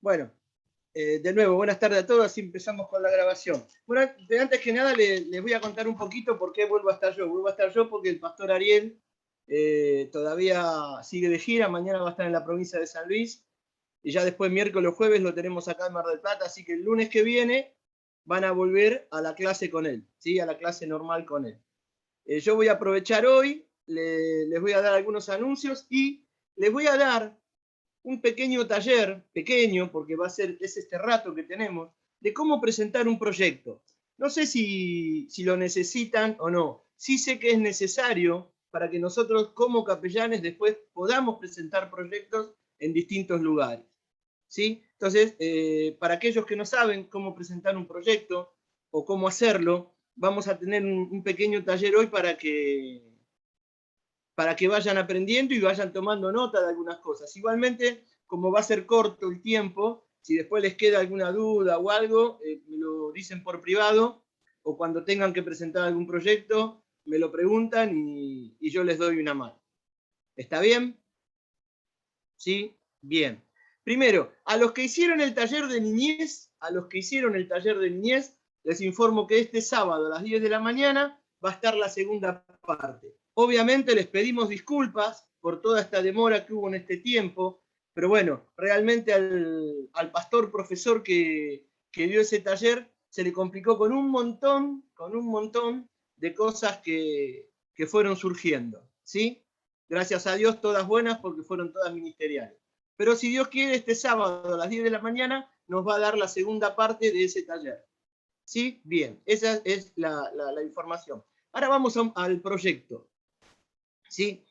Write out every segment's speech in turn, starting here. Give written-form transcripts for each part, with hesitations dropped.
Bueno, de nuevo, buenas tardes a todos, así empezamos con la grabación. Bueno, antes que nada les voy a contar un poquito por qué vuelvo a estar yo. Vuelvo a estar yo porque el pastor Ariel todavía sigue de gira, mañana va a estar en la provincia de San Luis, y ya después miércoles o jueves lo tenemos acá en Mar del Plata, así que el lunes que viene van a volver a la clase con él, ¿sí? A la clase normal con él. Yo voy a aprovechar hoy, les voy a dar algunos anuncios y les voy a dar un pequeño taller, pequeño, porque es este rato que tenemos, de cómo presentar un proyecto. No sé si lo necesitan o no. Sí sé que es necesario para que nosotros como capellanes después podamos presentar proyectos en distintos lugares. ¿Sí? Entonces, para aquellos que no saben cómo presentar un proyecto o cómo hacerlo, vamos a tener un pequeño taller hoy para que vayan aprendiendo y vayan tomando nota de algunas cosas. Igualmente, como va a ser corto el tiempo, si después les queda alguna duda o algo, me lo dicen por privado, o cuando tengan que presentar algún proyecto, me lo preguntan y yo les doy una mano. ¿Está bien? ¿Sí? Bien. Primero, a los que hicieron el taller de niñez, les informo que este sábado a las 10 de la mañana va a estar la segunda parte. Obviamente les pedimos disculpas por toda esta demora que hubo en este tiempo, pero bueno, realmente al pastor profesor que dio ese taller se le complicó con un montón de cosas que fueron surgiendo, ¿sí? Gracias a Dios, todas buenas porque fueron todas ministeriales. Pero si Dios quiere, este sábado a las 10 de la mañana nos va a dar la segunda parte de ese taller. ¿Sí? Bien, esa es la información. Ahora vamos al proyecto. ¿Sí?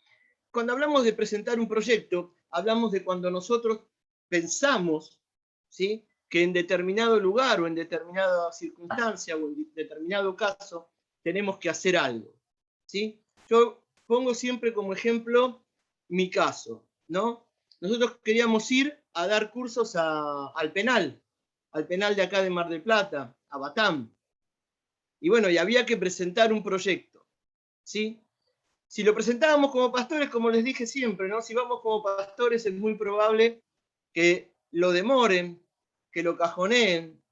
Cuando hablamos de presentar un proyecto, hablamos de cuando nosotros pensamos, ¿sí?, que en determinado lugar o en determinada circunstancia o en determinado caso tenemos que hacer algo. ¿Sí? Yo pongo siempre como ejemplo mi caso, ¿no? Nosotros queríamos ir a dar cursos al penal de acá de Mar del Plata, a Batam. Y bueno, y había que presentar un proyecto, ¿sí? Si lo presentábamos como pastores, como les dije siempre, ¿no? Si vamos como pastores es muy probable que lo demoren, que lo cajoneen,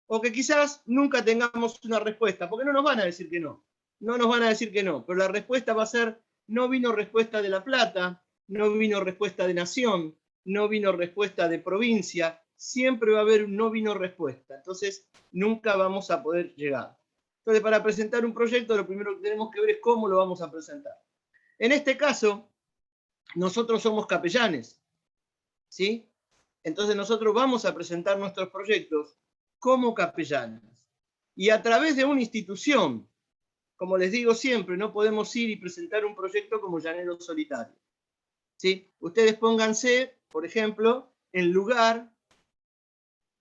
o que quizás nunca tengamos una respuesta, porque no nos van a decir que no. No nos van a decir que no, pero la respuesta va a ser, no vino respuesta de La Plata, no vino respuesta de Nación, no vino respuesta de provincia, siempre va a haber un no vino respuesta. Entonces, nunca vamos a poder llegar. Entonces, para presentar un proyecto, lo primero que tenemos que ver es cómo lo vamos a presentar. En este caso, nosotros somos capellanes, ¿sí? Entonces nosotros vamos a presentar nuestros proyectos como capellanes. Y a través de una institución, como les digo siempre, no podemos ir y presentar un proyecto como llaneros solitarios. ¿Sí? Ustedes pónganse, por ejemplo, en lugar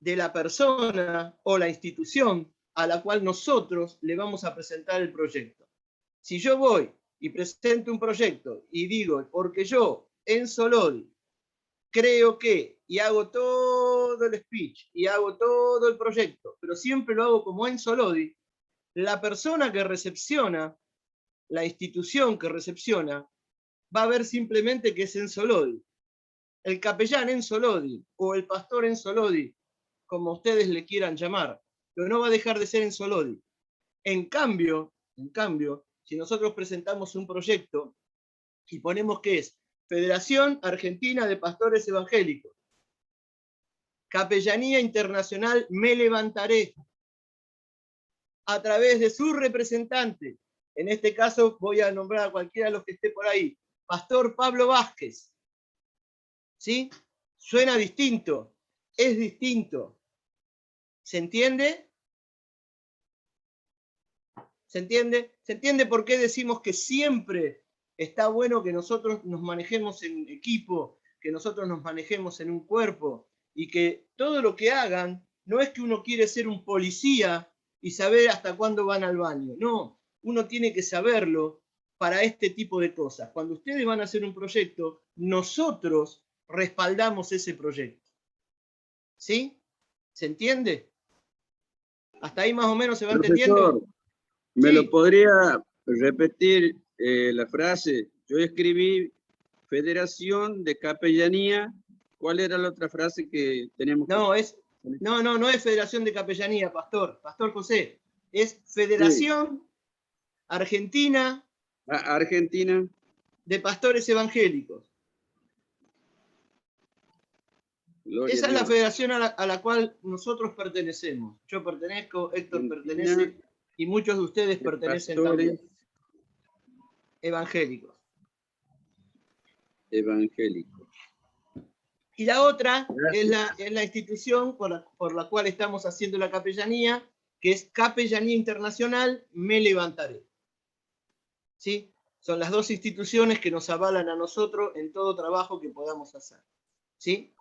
de la persona o la institución a la cual nosotros le vamos a presentar el proyecto. Si yo voy y presento un proyecto y digo, porque yo, Enzo Lodi, creo que, y hago todo el speech, y hago todo el proyecto, pero siempre lo hago como Enzo Lodi, la persona que recepciona, la institución que recepciona, va a ver simplemente que es Enzo Lodi. El capellán Enzo Lodi, o el pastor Enzo Lodi, como ustedes le quieran llamar, pero no va a dejar de ser Enzo Lodi. En cambio, si nosotros presentamos un proyecto y ponemos que es Federación Argentina de Pastores Evangélicos, Capellanía Internacional Me Levantaré, a través de su representante, en este caso voy a nombrar a cualquiera de los que esté por ahí, Pastor Pablo Vázquez, ¿sí? Suena distinto, es distinto. ¿Se entiende? ¿Se entiende? ¿Se entiende por qué decimos que siempre está bueno que nosotros nos manejemos en equipo, que nosotros nos manejemos en un cuerpo y que todo lo que hagan no es que uno quiere ser un policía y saber hasta cuándo van al baño? No, uno tiene que saberlo para este tipo de cosas. Cuando ustedes van a hacer un proyecto, nosotros respaldamos ese proyecto. ¿Sí? ¿Se entiende? ¿Hasta ahí más o menos se va entendiendo? Profesor, ¿me lo podría repetir la frase? Yo escribí Federación de Capellanía ¿Cuál era la otra frase que teníamos? No, no es Federación de Capellanía, Pastor José. Es Sí. Federación Argentina Argentina. de Pastores Evangélicos. Gloria Esa a es la Dios. federación a la cual nosotros pertenecemos. Yo pertenezco, Héctor Argentina pertenece, y muchos de ustedes de pertenecen Pastores también. Evangélicos. Evangélicos. Y la otra es Gracias. la institución por la cual estamos haciendo la capellanía, que es Capellanía Internacional Me Levantaré. ¿Sí? Son las dos instituciones que nos avalan a nosotros en todo trabajo que podamos hacer. ¿Sí?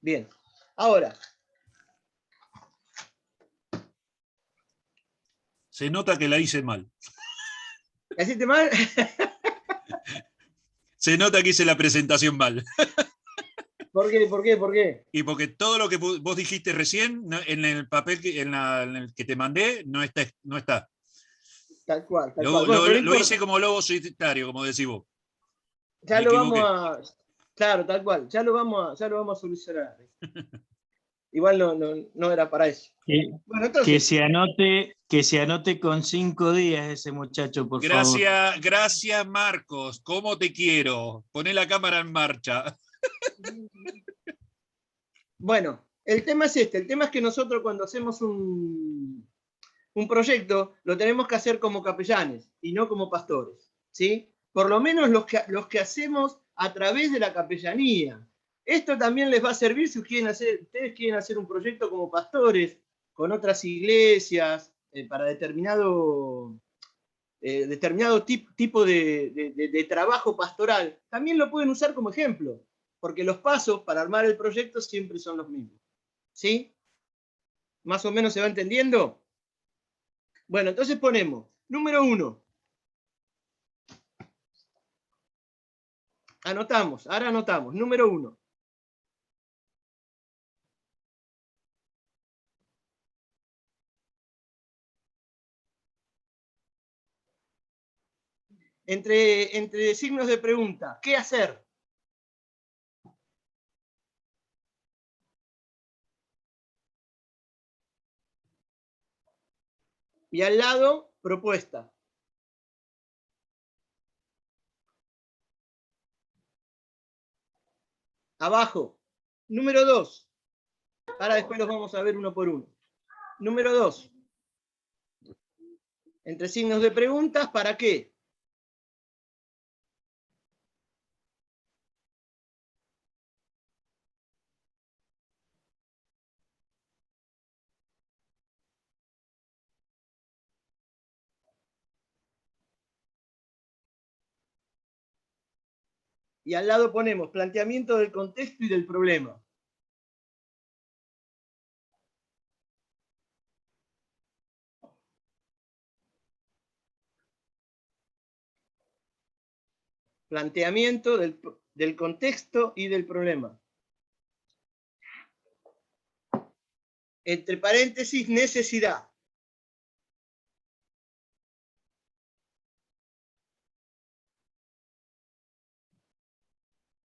Bien. Ahora. Se nota que la hice mal. ¿La hiciste mal? Se nota que hice la presentación mal. ¿Por qué? ¿Por qué? ¿Por qué? Y porque todo lo que vos dijiste recién, en el papel en el que te mandé, no está. Tal cual, tal cual. Bueno, pero no lo hice importa. como lobo solitario, como decís vos. Ya Me lo vamos equivoqué. a... Claro, tal cual. Ya lo vamos a solucionar. Igual no era para eso. Bueno, entonces... que se anote con 5 días ese muchacho, por favor. Gracias, Marcos. ¿Cómo te quiero? Poné la cámara en marcha. Bueno, el tema es este. El tema es que nosotros cuando hacemos un proyecto, lo tenemos que hacer como capellanes y no como pastores. ¿Sí? Por lo menos los que hacemos a través de la capellanía. Esto también les va a servir si ustedes quieren hacer un proyecto como pastores, con otras iglesias, para determinado tipo de trabajo pastoral. También lo pueden usar como ejemplo, porque los pasos para armar el proyecto siempre son los mismos. ¿Sí? ¿Más o menos se va entendiendo? Bueno, entonces ponemos, número 1. Anotamos, ahora anotamos. Número 1. Entre signos de pregunta, ¿qué hacer? Y al lado, propuesta. Abajo, número 2. Ahora después los vamos a ver uno por uno. Número 2. Entre signos de preguntas, ¿para qué? Y al lado ponemos planteamiento del contexto y del problema. Planteamiento del contexto y del problema. Entre paréntesis, necesidad.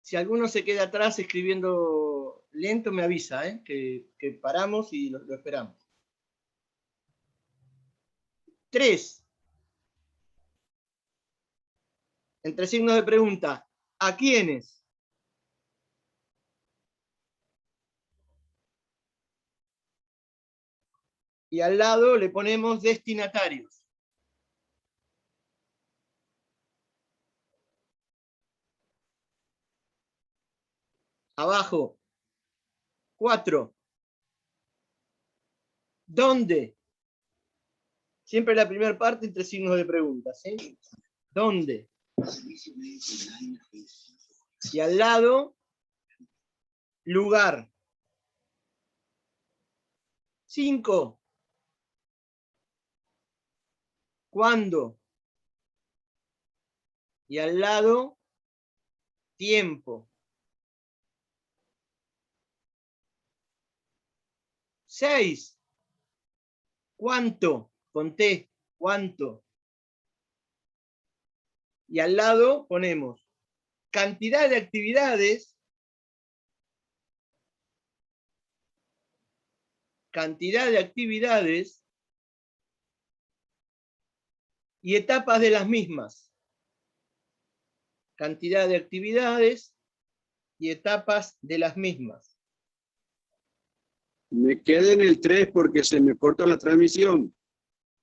Si alguno se queda atrás escribiendo lento, me avisa, que paramos y lo esperamos. 3. Entre signos de pregunta, ¿a quiénes? Y al lado le ponemos destinatarios. Abajo, 4. ¿Dónde? Siempre la primera parte entre signos de pregunta, ¿sí? ¿Dónde? Y al lado, lugar. 5. ¿Cuándo? Y al lado, tiempo. 6. ¿Cuánto? Conté. ¿Cuánto? Y al lado ponemos cantidad de actividades cantidad de actividades y etapas de las mismas. Cantidad de actividades y etapas de las mismas. Me quedé en el 3 porque se me cortó la transmisión.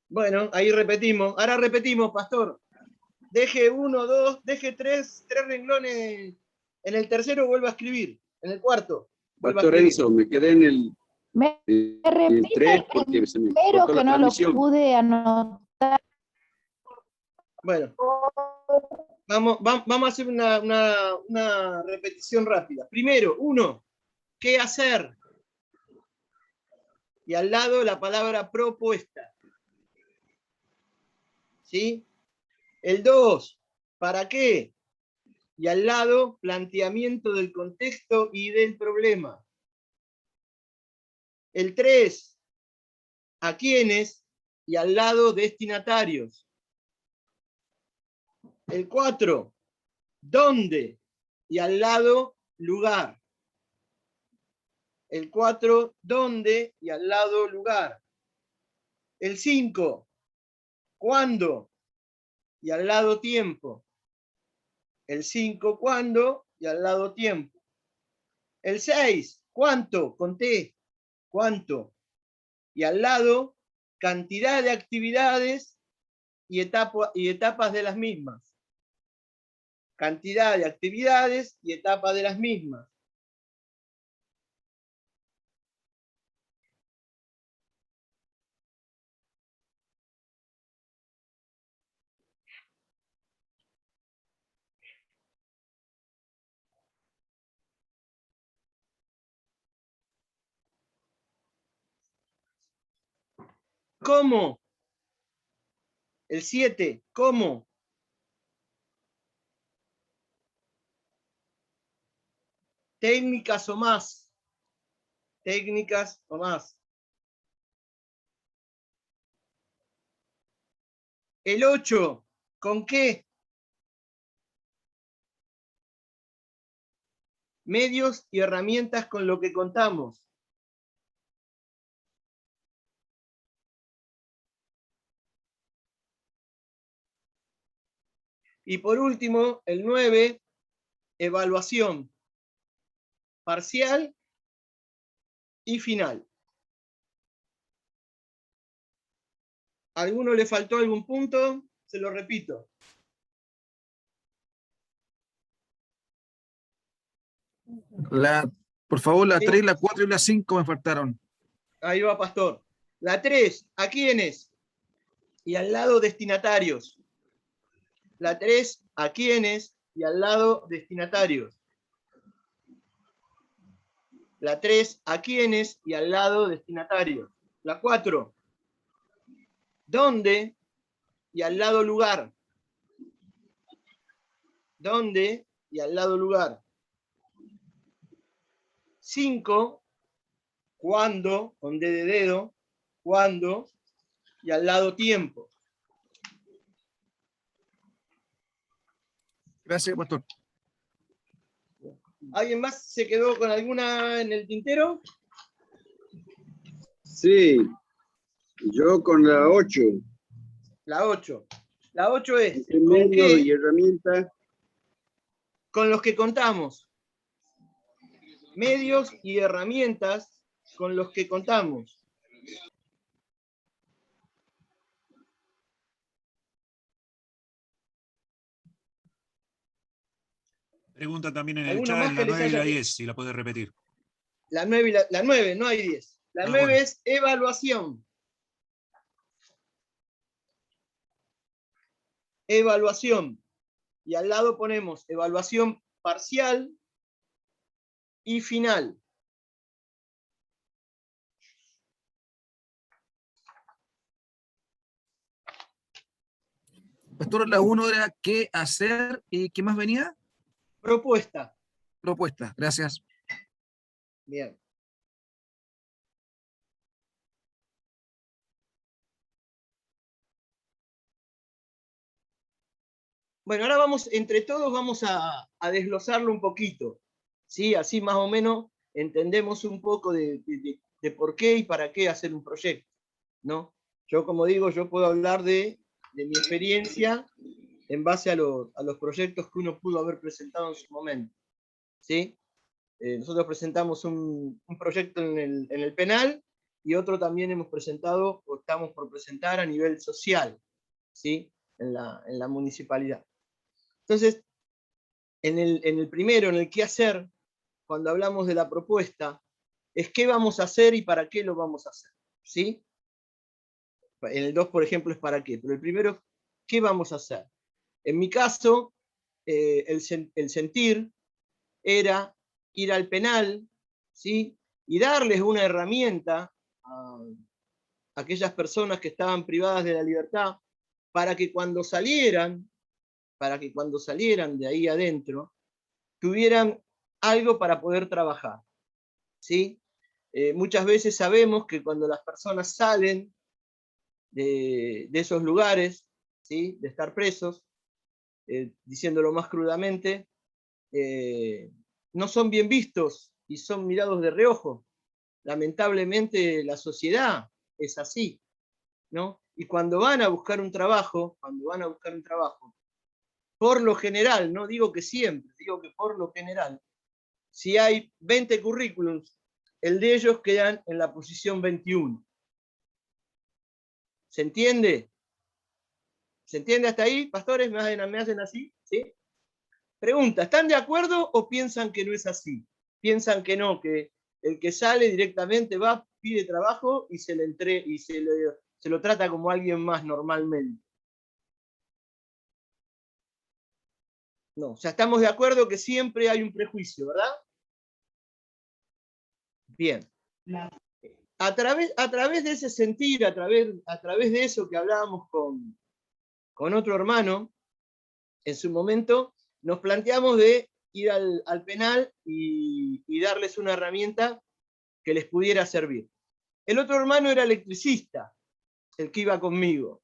Bueno, ahí repetimos. Ahora repetimos, pastor. Deje 1, 2, deje 3 renglones. En el tercero vuelva a escribir. En el cuarto vuelva a Pastor escribir. Enzo, me quedé en el Me el repite 3 porque se me primero cortó que la no lo transmisión. pude anotar. Bueno, vamos a hacer una repetición rápida. Primero, 1, ¿qué hacer? Y al lado la palabra propuesta. ¿Sí? El 2, ¿para qué? Y al lado, planteamiento del contexto y del problema. El 3, ¿a quiénes? Y al lado, destinatarios. El 4, ¿dónde? Y al lado, lugar. El 4, ¿dónde? Y al lado, lugar. El 5, ¿cuándo? Y al lado, tiempo. El 5, ¿cuándo? Y al lado, tiempo. El 6, ¿cuánto? Conté. ¿Cuánto? Y al lado, cantidad de actividades y etapas de las mismas. Cantidad de actividades y etapas de las mismas. ¿Cómo? El 7, ¿cómo? Técnicas o más. Técnicas o más. El 8, ¿con qué? Medios y herramientas con lo que contamos. Y por último, el 9, evaluación parcial y final. ¿A alguno le faltó algún punto? Se lo repito. Por favor, la Sí. 3, la 4 y la 5 me faltaron. Ahí va, pastor. La 3, ¿a quiénes? Y al lado, destinatarios. La 3, ¿a quiénes? Y al lado, destinatarios. La 3, ¿a quiénes? Y al lado, destinatarios. La 4, ¿dónde? Y al lado, lugar. ¿Dónde? Y al lado, lugar. 5, ¿cuándo? Con D de dedo. ¿Cuándo? Y al lado, tiempo. Gracias, pastor. ¿Alguien más se quedó con alguna en el tintero? Sí, yo con la 8. La 8. La 8 es, ¿con Medios y qué? herramientas. Con los que contamos. Medios y herramientas con los que contamos. Pregunta también en el ¿Alguno chat, más en que la les 9 y haya- la 10, si la puedes repetir. La 9, la 9, no hay 10. La 9 bueno. es evaluación. Evaluación. Y al lado ponemos evaluación parcial y final. Pastor, la 1 era qué hacer y qué más venía. Propuesta. Propuesta. Gracias. Bien. Bueno, ahora vamos, entre todos vamos a desglosarlo un poquito, ¿sí? Así más o menos entendemos un poco de de por qué y para qué hacer un proyecto, ¿no? Yo, como digo, yo puedo hablar de mi experiencia en base a los proyectos que uno pudo haber presentado en su momento, ¿sí? Nosotros presentamos un proyecto en el penal y otro también hemos presentado o estamos por presentar a nivel social, ¿sí? En la municipalidad. Entonces, en el primero, en el qué hacer, cuando hablamos de la propuesta, es qué vamos a hacer y para qué lo vamos a hacer, ¿sí? En el 2, por ejemplo, es para qué, pero el primero, ¿qué vamos a hacer? En mi caso, el sentir era ir al penal, ¿sí? Y darles una herramienta a aquellas personas que estaban privadas de la libertad para que cuando salieran de ahí adentro, tuvieran algo para poder trabajar, ¿sí? Muchas veces sabemos que cuando las personas salen de esos lugares, ¿sí? De estar presos, diciéndolo más crudamente, no son bien vistos y son mirados de reojo. Lamentablemente la sociedad es así, ¿no? Y cuando van a buscar un trabajo, por lo general, no digo que siempre, digo que por lo general, si hay 20 currículums, el de ellos quedan en la posición 21. ¿Se entiende? ¿Se entiende hasta ahí, pastores? ¿Me hacen así? ¿Sí? Pregunta, ¿están de acuerdo o piensan que no es así? Piensan que no, que el que sale directamente va, pide trabajo y se lo trata como alguien más normalmente. No, o sea, estamos de acuerdo que siempre hay un prejuicio, ¿verdad? Bien. A través de ese sentir, a través de eso que hablábamos con otro hermano, en su momento, nos planteamos de ir al penal y darles una herramienta que les pudiera servir. El otro hermano era electricista, el que iba conmigo.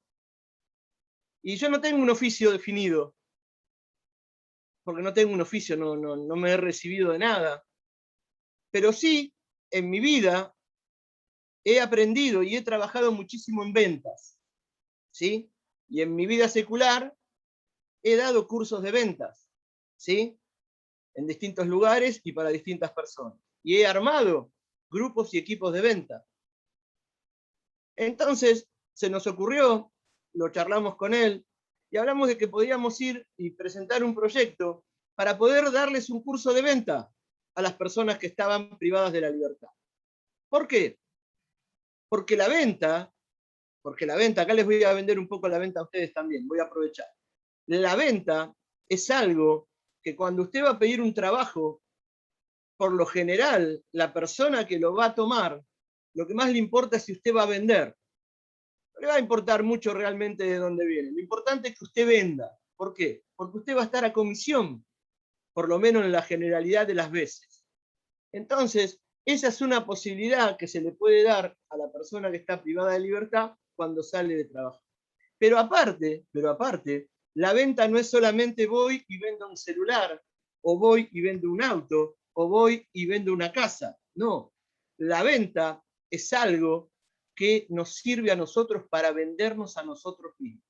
Y yo no tengo un oficio definido, porque no tengo un oficio, no me he recibido de nada. Pero sí, en mi vida, he aprendido y he trabajado muchísimo en ventas, ¿sí? Y en mi vida secular he dado cursos de ventas, ¿sí? En distintos lugares y para distintas personas. Y he armado grupos y equipos de venta. Entonces, se nos ocurrió, lo charlamos con él, y hablamos de que podíamos ir y presentar un proyecto para poder darles un curso de venta a las personas que estaban privadas de la libertad. ¿Por qué? Porque la venta, acá les voy a vender un poco la venta a ustedes también, voy a aprovechar. La venta es algo que cuando usted va a pedir un trabajo, por lo general, la persona que lo va a tomar, lo que más le importa es si usted va a vender. No le va a importar mucho realmente de dónde viene. Lo importante es que usted venda. ¿Por qué? Porque usted va a estar a comisión, por lo menos en la generalidad de las veces. Entonces, esa es una posibilidad que se le puede dar a la persona que está privada de libertad cuando sale de trabajo. Pero aparte, la venta no es solamente voy y vendo un celular, o voy y vendo un auto, o voy y vendo una casa. No, la venta es algo que nos sirve a nosotros para vendernos a nosotros mismos.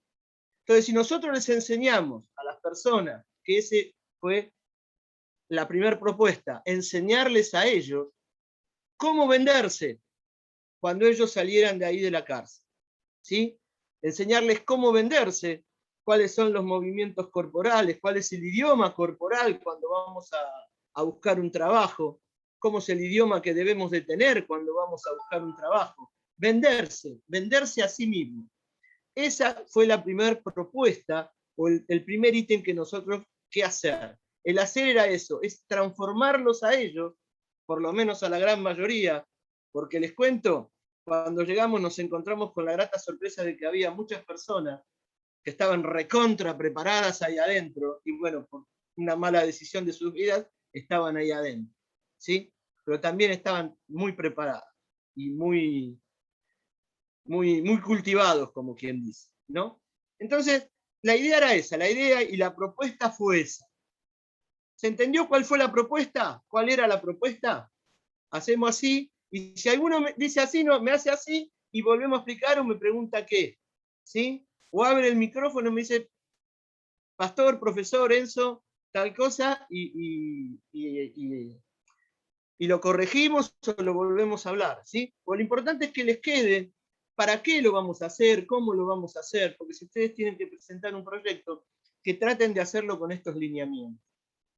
Entonces, si nosotros les enseñamos a las personas, que ese fue la primera propuesta, enseñarles a ellos cómo venderse cuando ellos salieran de ahí de la cárcel, ¿sí? Enseñarles cómo venderse, cuáles son los movimientos corporales, cuál es el idioma corporal cuando vamos a buscar un trabajo, cómo es el idioma que debemos de tener cuando vamos a buscar un trabajo. Venderse a sí mismo. Esa fue la primera propuesta o el primer ítem que nosotros, ¿qué hacer? El hacer era eso, es transformarlos a ellos, por lo menos a la gran mayoría, porque les cuento, cuando llegamos nos encontramos con la grata sorpresa de que había muchas personas que estaban recontra preparadas ahí adentro, y bueno, por una mala decisión de sus vidas, estaban ahí adentro, ¿sí? Pero también estaban muy preparadas y muy cultivados, como quien dice, ¿no? Entonces, la idea era esa, la idea y la propuesta fue esa. ¿Se entendió cuál fue la propuesta? ¿Cuál era la propuesta? Hacemos así Y si alguno me dice así, no, me hace así, y volvemos a explicar o me pregunta qué. ¿Sí? O abre el micrófono y me dice, pastor, profesor, Enzo, tal cosa, y lo corregimos o lo volvemos a hablar. ¿Sí? Pues lo importante es que les quede para qué lo vamos a hacer, cómo lo vamos a hacer, porque si ustedes tienen que presentar un proyecto, que traten de hacerlo con estos lineamientos.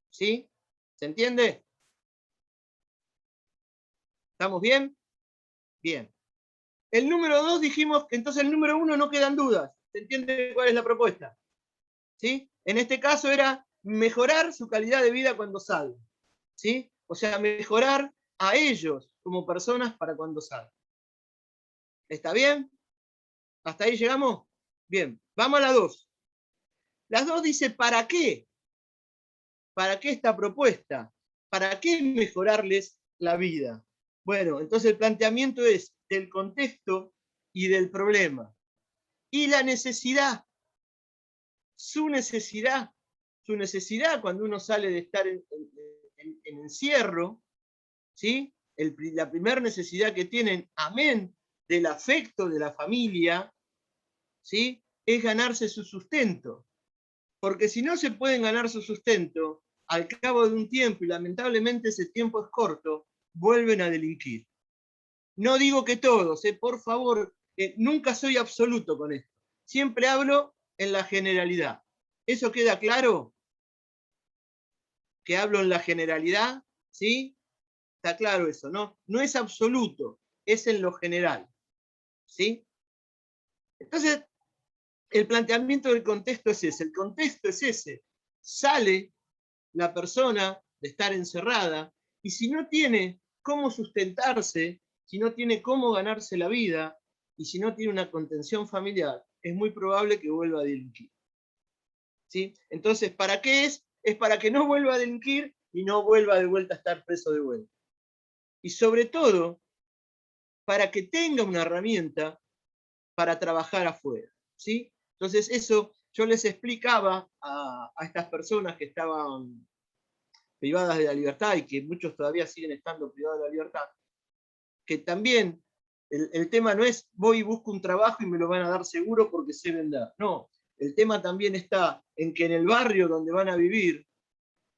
¿Sí? ¿Se entiende? ¿Estamos bien? Bien. El número 2 dijimos que entonces el número 1 no quedan dudas. ¿Se entiende cuál es la propuesta? ¿Sí? En este caso era mejorar su calidad de vida cuando salgan. ¿Sí? O sea, mejorar a ellos como personas para cuando salgan. ¿Está bien? ¿Hasta ahí llegamos? Bien, vamos a la 2. La 2 dice, ¿para qué? ¿Para qué esta propuesta? ¿Para qué mejorarles la vida? Bueno, entonces el planteamiento es del contexto y del problema. Y la necesidad, su necesidad cuando uno sale de estar en encierro, ¿sí? La primera necesidad que tienen, amén del afecto de la familia, ¿sí? Es ganarse su sustento. Porque si no se pueden ganar su sustento, al cabo de un tiempo, y lamentablemente ese tiempo es corto, vuelven a delinquir. No digo que todos, por favor, nunca soy absoluto con esto. Siempre hablo en la generalidad. ¿Eso queda claro? Que hablo en la generalidad, ¿sí? Está claro eso, ¿no? No es absoluto, es en lo general, ¿sí? Entonces, el planteamiento del contexto es ese. El contexto es ese. Sale la persona de estar encerrada y si no tiene cómo sustentarse, si no tiene cómo ganarse la vida y si no tiene una contención familiar, es muy probable que vuelva a delinquir. ¿Sí? Entonces, ¿para qué es? Es para que no vuelva a delinquir y no vuelva de vuelta a estar preso de vuelta. Y sobre todo, para que tenga una herramienta para trabajar afuera. ¿Sí? Entonces, eso yo les explicaba a estas personas que estaban privadas de la libertad y que muchos todavía siguen estando privados de la libertad, que también el tema no es voy y busco un trabajo y me lo van a dar seguro porque sé vender. No, el tema también está en que en el barrio donde van a vivir,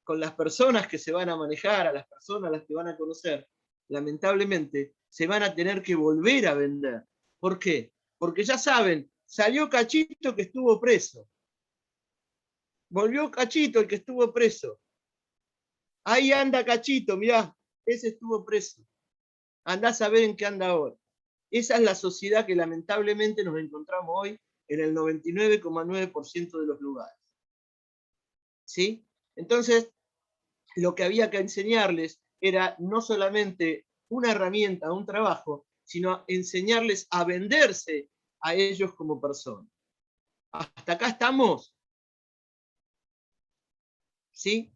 con las personas que se van a manejar, a las personas a las que van a conocer, lamentablemente se van a tener que volver a vender. ¿Por qué? Porque ya saben, salió Cachito que estuvo preso. Volvió Cachito el que estuvo preso. Ahí anda Cachito, mirá, ese estuvo preso. Andá a saber en qué anda ahora. Esa es la sociedad que lamentablemente nos encontramos hoy en el 99,9% de los lugares. ¿Sí? Entonces, lo que había que enseñarles era no solamente una herramienta, un trabajo, sino enseñarles a venderse a ellos como personas. ¿Hasta acá estamos? ¿Sí?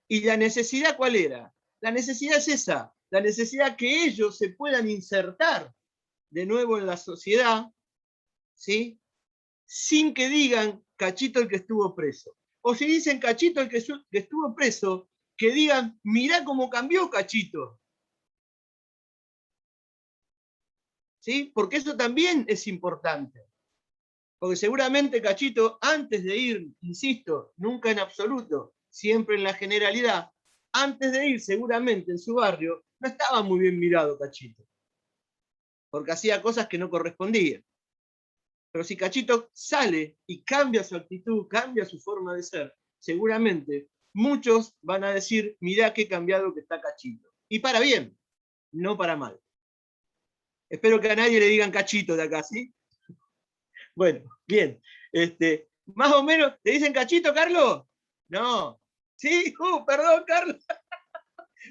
¿Y la necesidad cuál era? La necesidad es esa, la necesidad que ellos se puedan insertar de nuevo en la sociedad, ¿sí? Sin que digan Cachito el que estuvo preso. O si dicen Cachito el que estuvo preso, que digan, mirá cómo cambió Cachito. ¿Sí? Porque eso también es importante. Porque seguramente Cachito, antes de ir, insisto, nunca en absoluto, siempre en la generalidad, antes de ir seguramente en su barrio, no estaba muy bien mirado Cachito. Porque hacía cosas que no correspondían. Pero si Cachito sale y cambia su actitud, cambia su forma de ser, seguramente muchos van a decir, mirá qué cambiado que está Cachito. Y para bien, no para mal. Espero que a nadie le digan Cachito de acá, ¿sí? Bueno, bien. Más o menos, ¿te dicen Cachito, Carlos? No. Sí, perdón, Carlos.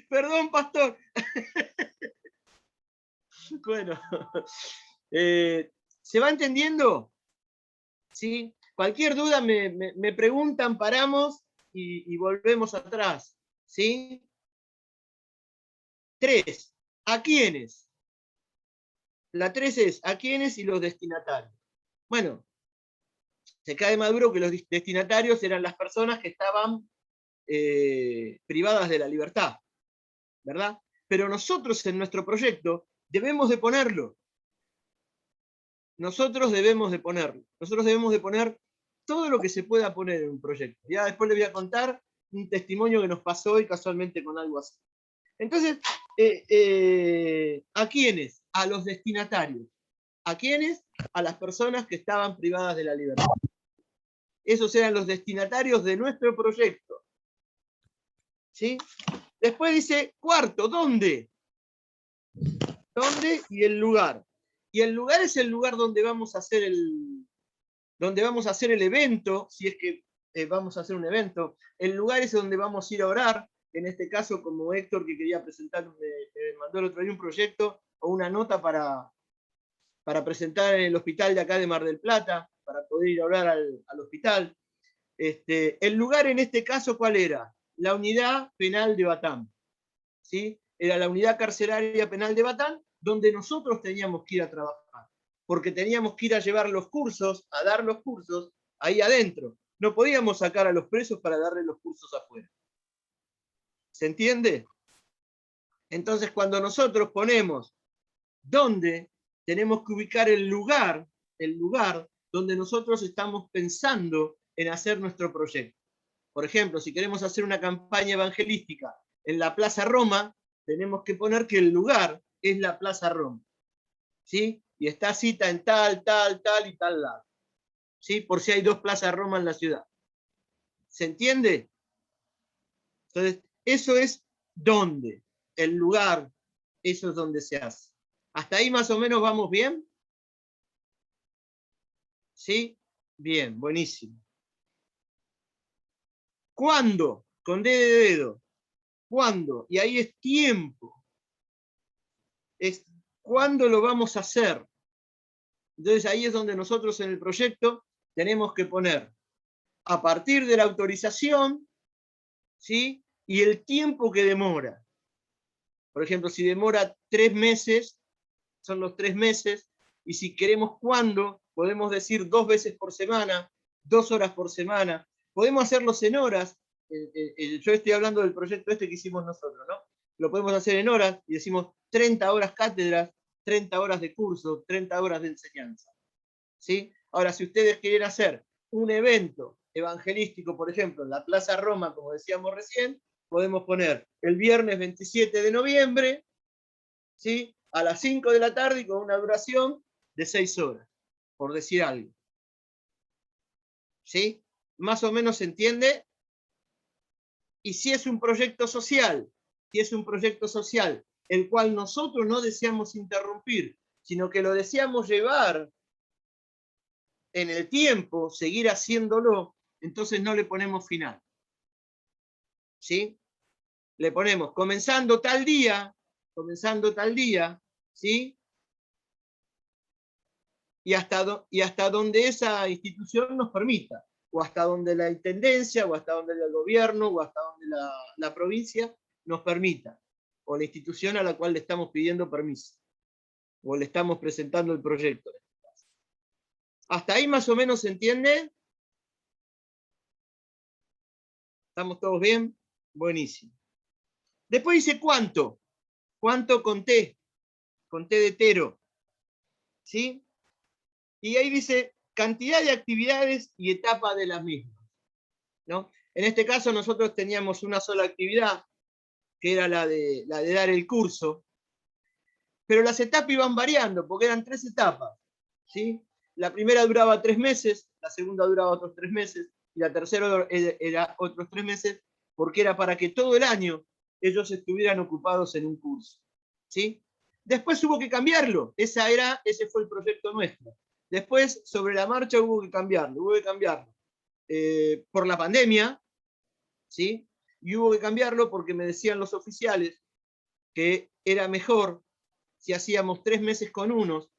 Perdón, pastor. Bueno. ¿Se va entendiendo? ¿Sí? Cualquier duda me preguntan, paramos y volvemos atrás. ¿Sí? 3. ¿A quiénes? La 3 es ¿a quiénes y los destinatarios? Bueno, se cae maduro que los destinatarios eran las personas que estaban privadas de la libertad, ¿verdad? Pero nosotros en nuestro proyecto debemos de ponerlo. Nosotros debemos de ponerlo. Nosotros debemos de poner todo lo que se pueda poner en un proyecto. Ya después les voy a contar un testimonio que nos pasó hoy casualmente con algo así. Entonces, ¿a quiénes? A los destinatarios. ¿A quiénes? A las personas que estaban privadas de la libertad. Esos eran los destinatarios de nuestro proyecto. ¿Sí? Después dice, cuarto, ¿dónde? ¿Dónde? Y el lugar. Y el lugar es el lugar donde vamos a hacer el evento, si es que vamos a hacer un evento. El lugar es donde vamos a ir a orar. En este caso, como Héctor, que quería presentar, me mandó el otro día un proyecto o una nota para presentar en el hospital de acá de Mar del Plata, para poder ir a orar al hospital. El lugar en este caso, ¿cuál era? La unidad penal de Batán. ¿Sí? Era la unidad carcelaria penal de Batán, donde nosotros teníamos que ir a trabajar, porque teníamos que ir a llevar los cursos, a dar los cursos ahí adentro. No podíamos sacar a los presos para darle los cursos afuera. ¿Se entiende? Entonces, cuando nosotros ponemos dónde, tenemos que ubicar el lugar donde nosotros estamos pensando en hacer nuestro proyecto. Por ejemplo, si queremos hacer una campaña evangelística en la Plaza Roma, tenemos que poner que el lugar es la Plaza Roma. ¿Sí? Y está cita en tal y tal lado. ¿Sí? Por si hay 2 Plazas Roma en la ciudad. ¿Se entiende? Entonces, eso es dónde. El lugar, eso es donde se hace. ¿Hasta ahí más o menos vamos bien? ¿Sí? Bien, buenísimo. ¿Cuándo? Con D de dedo. ¿Cuándo? Y ahí es tiempo. Es cuándo lo vamos a hacer. Entonces ahí es donde nosotros en el proyecto tenemos que poner a partir de la autorización, ¿sí? Y el tiempo que demora. Por ejemplo, si demora 3 meses, son los 3 meses, y si queremos cuándo, podemos decir 2 veces por semana, 2 horas por semana, podemos hacerlos en horas. Yo estoy hablando del proyecto este que hicimos nosotros, ¿no? Lo podemos hacer en horas y decimos 30 horas cátedras, 30 horas de curso, 30 horas de enseñanza. ¿Sí? Ahora, si ustedes quieren hacer un evento evangelístico, por ejemplo, en la Plaza Roma, como decíamos recién, podemos poner el viernes 27 de noviembre, ¿sí? A las 5 de la tarde y con una duración de 6 horas, por decir algo. ¿Sí? Más o menos se entiende. Y si es un proyecto social, el cual nosotros no deseamos interrumpir, sino que lo deseamos llevar en el tiempo, seguir haciéndolo, entonces no le ponemos final. ¿Sí? Le ponemos comenzando tal día, ¿sí? Y hasta donde esa institución nos permita, o hasta donde la intendencia, o hasta donde el gobierno, o hasta donde la provincia nos permita, o la institución a la cual le estamos pidiendo permiso, o le estamos presentando el proyecto. ¿Hasta ahí más o menos se entiende? ¿Estamos todos bien? Buenísimo. Después dice cuánto. ¿Cuánto con T? Con T de tero. ¿Sí? Y ahí dice cantidad de actividades y etapa de las mismas. ¿No? En este caso nosotros teníamos una sola actividad, que era la de dar el curso, pero las etapas iban variando, porque eran 3 etapas. ¿Sí? La primera duraba 3 meses, la segunda duraba otros 3 meses, y la tercera era otros 3 meses, porque era para que todo el año ellos estuvieran ocupados en un curso. ¿Sí? Después hubo que cambiarlo, ese fue el proyecto nuestro. Después, sobre la marcha, hubo que cambiarlo. Por la pandemia, ¿sí? Y hubo que cambiarlo porque me decían los oficiales que era mejor si hacíamos 3 meses con unos,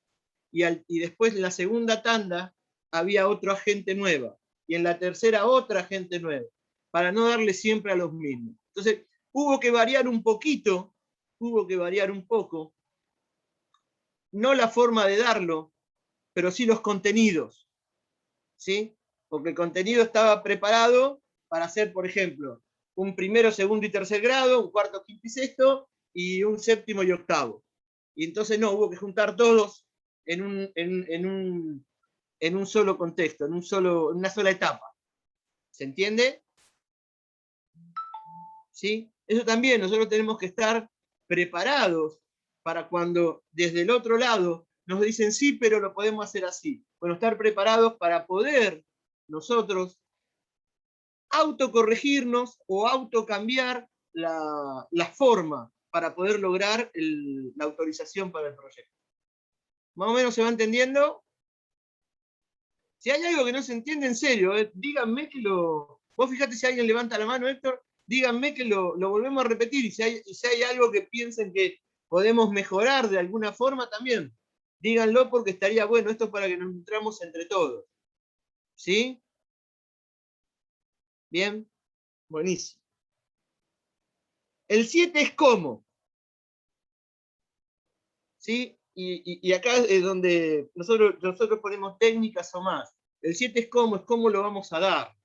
y después en la segunda tanda había otro agente nueva, y en la tercera otra agente nueva, para no darle siempre a los mismos. Entonces, hubo que variar un poco, no la forma de darlo, pero sí los contenidos, ¿sí? Porque el contenido estaba preparado para hacer, por ejemplo, un primero, segundo y tercer grado, un cuarto, quinto y sexto, y un séptimo y octavo. Y entonces no, hubo que juntar todos en un solo contexto, en una sola etapa. ¿Se entiende? ¿Sí? Eso también, nosotros tenemos que estar preparados para cuando desde el otro lado nos dicen sí, pero lo podemos hacer así. Bueno, estar preparados para poder nosotros autocorregirnos o autocambiar la forma para poder lograr la autorización para el proyecto. ¿Más o menos se va entendiendo? Si hay algo que no se entiende, en serio, díganme que lo... Vos fíjate si alguien levanta la mano, Héctor, díganme que lo volvemos a repetir, y si hay algo que piensen que podemos mejorar de alguna forma también, díganlo porque estaría bueno, esto es para que nos nutramos entre todos. ¿Sí? Bien, buenísimo. El 7 es cómo. ¿Sí? Y acá es donde nosotros ponemos técnicas o más. El 7 es cómo lo vamos a dar.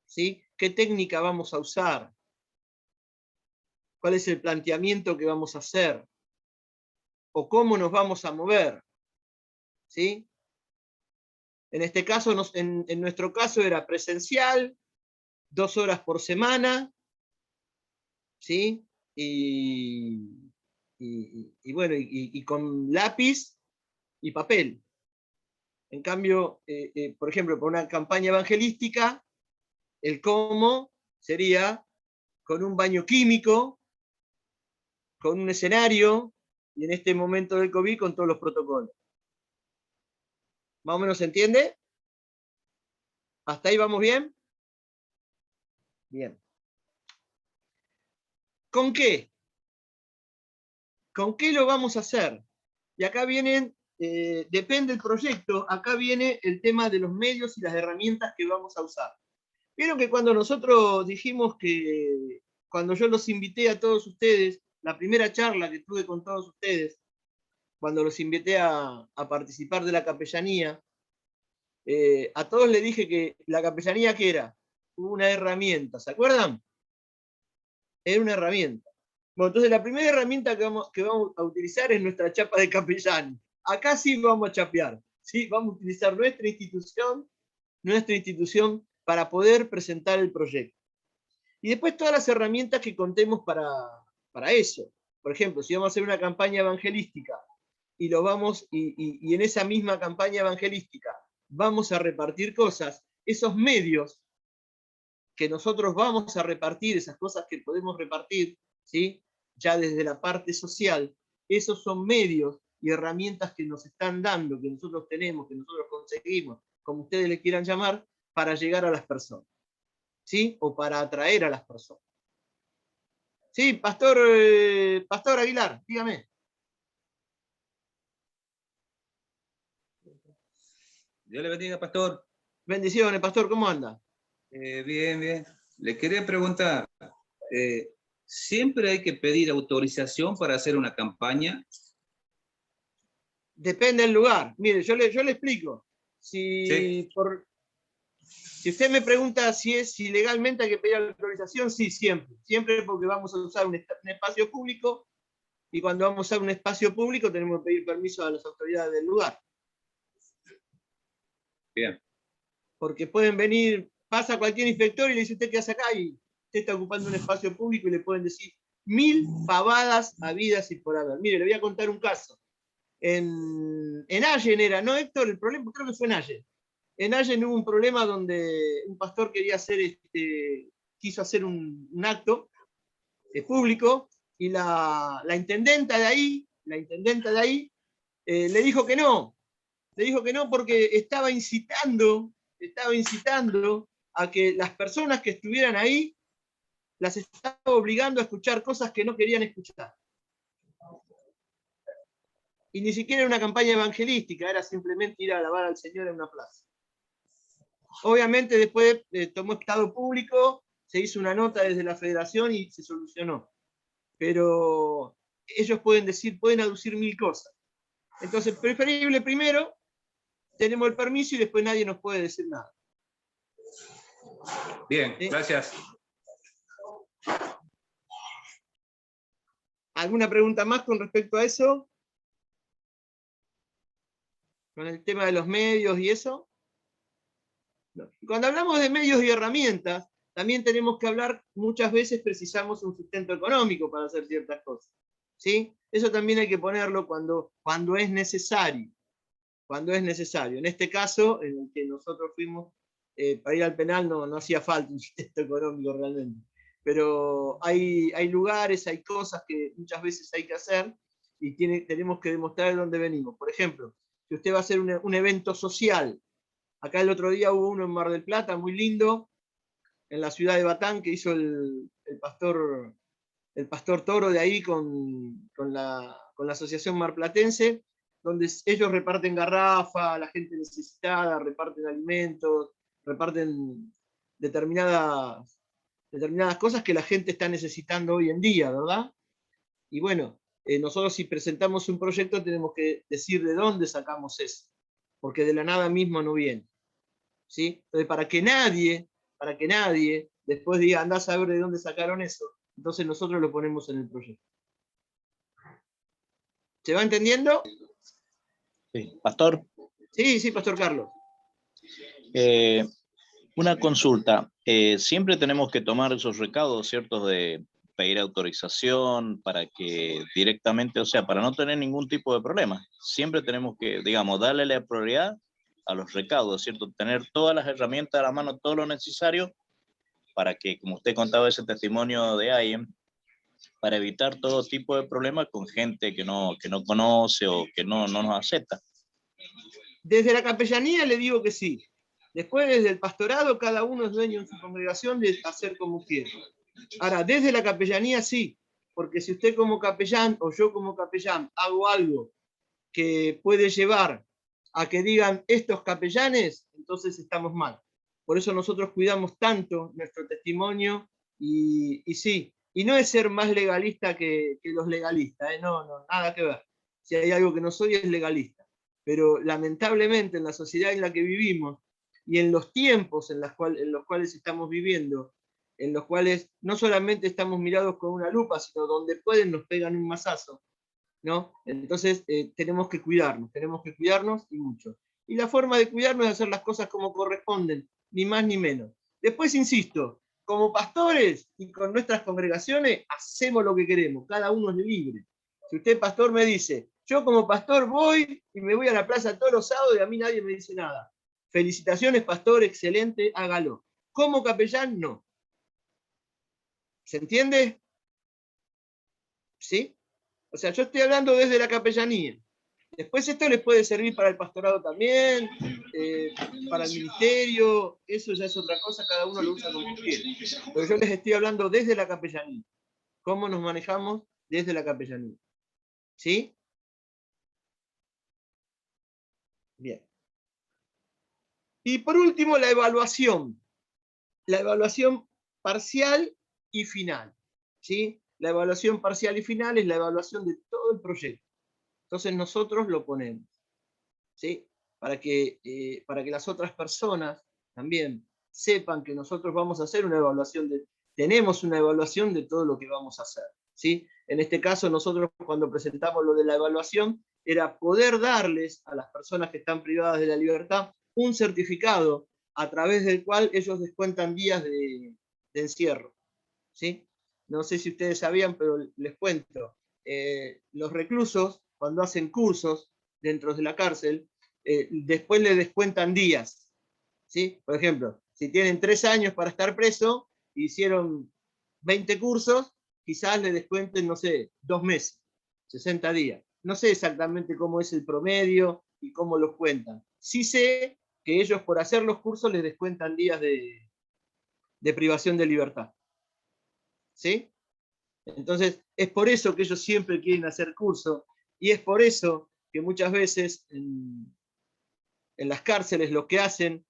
¿Sí? ¿Qué técnica vamos a usar? ¿Cuál es el planteamiento que vamos a hacer? ¿O cómo nos vamos a mover? ¿Sí? En este caso, en nuestro caso era presencial, 2 horas por semana, ¿sí? Y bueno, y con lápiz y papel. En cambio, por ejemplo, por una campaña evangelística, el cómo sería con un baño químico, con un escenario, y en este momento del COVID con todos los protocolos. ¿Más o menos se entiende? ¿Hasta ahí vamos bien? Bien. ¿Con qué? ¿Con qué lo vamos a hacer? Y acá vienen, depende del proyecto, acá viene el tema de los medios y las herramientas que vamos a usar. Vieron que cuando nosotros dijimos que, cuando yo los invité a todos ustedes, la primera charla que tuve con todos ustedes, cuando los invité a participar de la capellanía, a todos les dije que la capellanía, ¿qué era? Una herramienta, ¿se acuerdan? Era una herramienta. Bueno, entonces la primera herramienta que vamos a utilizar es nuestra chapa de capellán. Acá sí vamos a chapear, ¿sí? Vamos a utilizar nuestra institución para poder presentar el proyecto. Y después todas las herramientas que contemos para eso. Por ejemplo, si vamos a hacer una campaña evangelística y en esa misma campaña evangelística vamos a repartir cosas, esos medios que nosotros vamos a repartir, esas cosas que podemos repartir, ¿sí? Ya desde la parte social, esos son medios y herramientas que nos están dando, que nosotros tenemos, que nosotros conseguimos, como ustedes le quieran llamar, para llegar a las personas, ¿sí? O para atraer a las personas. Sí, Pastor Aguilar, dígame. Dios le bendiga, pastor. Bendiciones, Pastor, ¿cómo anda? Bien, bien. Le quería preguntar, ¿siempre hay que pedir autorización para hacer una campaña? Depende del lugar. Mire, yo le explico. Sí. Si usted me pregunta si legalmente hay que pedir autorización, sí, siempre. Siempre, porque vamos a usar un espacio público, y cuando vamos a usar un espacio público tenemos que pedir permiso a las autoridades del lugar. Bien. Porque pueden venir, pasa cualquier inspector y le dice: usted qué hace acá, y usted está ocupando un espacio público, y le pueden decir 1000 pavadas habidas y por haber. Mire, le voy a contar un caso. En Allen era, ¿no, Héctor? El problema, creo que fue en Allen. En Allen hubo un problema donde un pastor quería quiso hacer un acto público, y la intendenta de ahí le dijo que no. Le dijo que no porque estaba incitando a que las personas que estuvieran ahí las estaba obligando a escuchar cosas que no querían escuchar. Y ni siquiera era una campaña evangelística, era simplemente ir a alabar al Señor en una plaza. Obviamente después tomó estado público, se hizo una nota desde la federación y se solucionó. Pero ellos pueden aducir 1000 cosas. Entonces, preferible primero, tenemos el permiso y después nadie nos puede decir nada. Bien, ¿Sí? gracias. ¿Alguna pregunta más con respecto a eso? con el tema de los medios y eso. No. Cuando hablamos de medios y herramientas, también tenemos que hablar, muchas veces precisamos un sustento económico para hacer ciertas cosas. ¿Sí? Eso también hay que ponerlo cuando es necesario. Cuando es necesario. En este caso, en el que nosotros fuimos, para ir al penal no hacía falta un sustento económico realmente. Pero hay lugares, hay cosas que muchas veces hay que hacer y tenemos que demostrar de dónde venimos. Por ejemplo, si usted va a hacer un evento social, acá el otro día hubo uno en Mar del Plata, muy lindo, en la ciudad de Batán, que hizo el pastor Toro de ahí con la Asociación Marplatense, donde ellos reparten garrafa a la gente necesitada, reparten alimentos, reparten determinadas cosas que la gente está necesitando hoy en día, ¿verdad? Y bueno, nosotros si presentamos un proyecto tenemos que decir de dónde sacamos eso, porque de la nada mismo no viene. ¿Sí? Entonces, para que nadie después diga, andá a saber de dónde sacaron eso, entonces nosotros lo ponemos en el proyecto. ¿Se va entendiendo? Sí. Pastor. Sí, Pastor Carlos. Una consulta. Siempre tenemos que tomar esos recaudos, ¿cierto? De pedir autorización para que directamente, o sea, para no tener ningún tipo de problema. Siempre tenemos que, digamos, darle la prioridad a los recaudos, ¿cierto? Tener todas las herramientas a la mano, todo lo necesario para que, como usted contaba ese testimonio de alguien, para evitar todo tipo de problemas con gente que no conoce o que no nos acepta. Desde la capellanía le digo que sí. Después, desde el pastorado, cada uno es dueño en su congregación de hacer como quiere. Ahora, desde la capellanía sí, porque si usted como capellán o yo como capellán hago algo que puede llevar a que digan estos capellanes, entonces estamos mal. Por eso nosotros cuidamos tanto nuestro testimonio y sí, y no es ser más legalista que los legalistas, no, nada que ver. Si hay algo que no soy es legalista. Pero lamentablemente en la sociedad en la que vivimos y en los tiempos en los cuales estamos viviendo, en los cuales no solamente estamos mirados con una lupa, sino donde pueden nos pegan un mazazo, ¿no? Entonces tenemos que cuidarnos y mucho. Y la forma de cuidarnos es hacer las cosas como corresponden, ni más ni menos. Después, insisto, como pastores y con nuestras congregaciones hacemos lo que queremos, cada uno es libre. Si usted, pastor, me dice, yo como pastor voy y me voy a la plaza todos los sábados y a mí nadie me dice nada. Felicitaciones, pastor, excelente, hágalo. Como capellán, no. ¿Se entiende? ¿Sí? O sea, yo estoy hablando desde la capellanía. Después esto les puede servir para el pastorado también, para el ministerio, eso ya es otra cosa, cada uno lo usa como quiere. Pero yo les estoy hablando desde la capellanía. ¿Cómo nos manejamos desde la capellanía? ¿Sí? Bien. Y por último, la evaluación. La evaluación parcial y final. ¿Sí? La evaluación parcial y final es la evaluación de todo el proyecto. Entonces nosotros lo ponemos, ¿sí? Para que las otras personas también sepan que nosotros vamos a hacer una evaluación, tenemos una evaluación de todo lo que vamos a hacer, ¿sí? En este caso nosotros cuando presentamos lo de la evaluación era poder darles a las personas que están privadas de la libertad un certificado a través del cual ellos descuentan días de encierro, ¿sí? No sé si ustedes sabían, pero les cuento. Los reclusos, cuando hacen cursos dentro de la cárcel, después les descuentan días, ¿sí? Por ejemplo, si tienen 3 años para estar preso, hicieron 20 cursos, quizás les descuenten, no sé, 2 meses, 60 días. No sé exactamente cómo es el promedio y cómo los cuentan. Sí sé que ellos por hacer los cursos les descuentan días de privación de libertad. ¿Sí? Entonces, es por eso que ellos siempre quieren hacer curso y es por eso que muchas veces en las cárceles lo que hacen,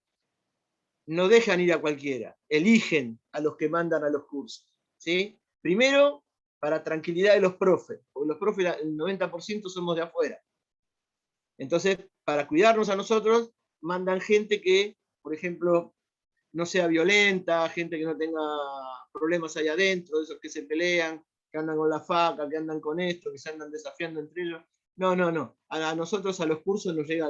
no dejan ir a cualquiera, eligen a los que mandan a los cursos. ¿Sí? Primero, para tranquilidad de los profes, porque los profes, el 90% somos de afuera. Entonces, para cuidarnos a nosotros, mandan gente que, por ejemplo, no sea violenta, gente que no tenga problemas ahí adentro, de esos que se pelean, que andan con la faca, que andan con esto, que se andan desafiando entre ellos. No. A nosotros, a los cursos, nos llega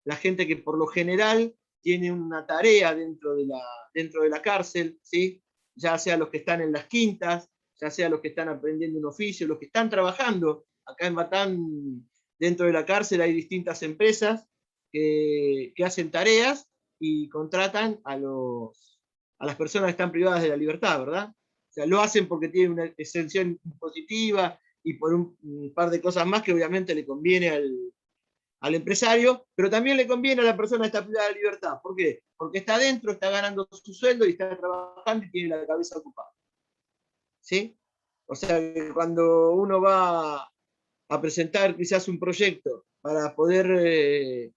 la gente que por lo general tiene una tarea dentro de la cárcel, ¿sí? Ya sea los que están en las quintas, ya sea los que están aprendiendo un oficio, los que están trabajando. Acá en Batán, dentro de la cárcel, hay distintas empresas que hacen tareas y contratan a las personas que están privadas de la libertad, ¿verdad? O sea, lo hacen porque tienen una exención impositiva y por un par de cosas más que obviamente le conviene al empresario, pero también le conviene a la persona que está privada de la libertad. ¿Por qué? Porque está adentro, está ganando su sueldo y está trabajando y tiene la cabeza ocupada. ¿Sí? O sea, que cuando uno va a presentar quizás un proyecto para poder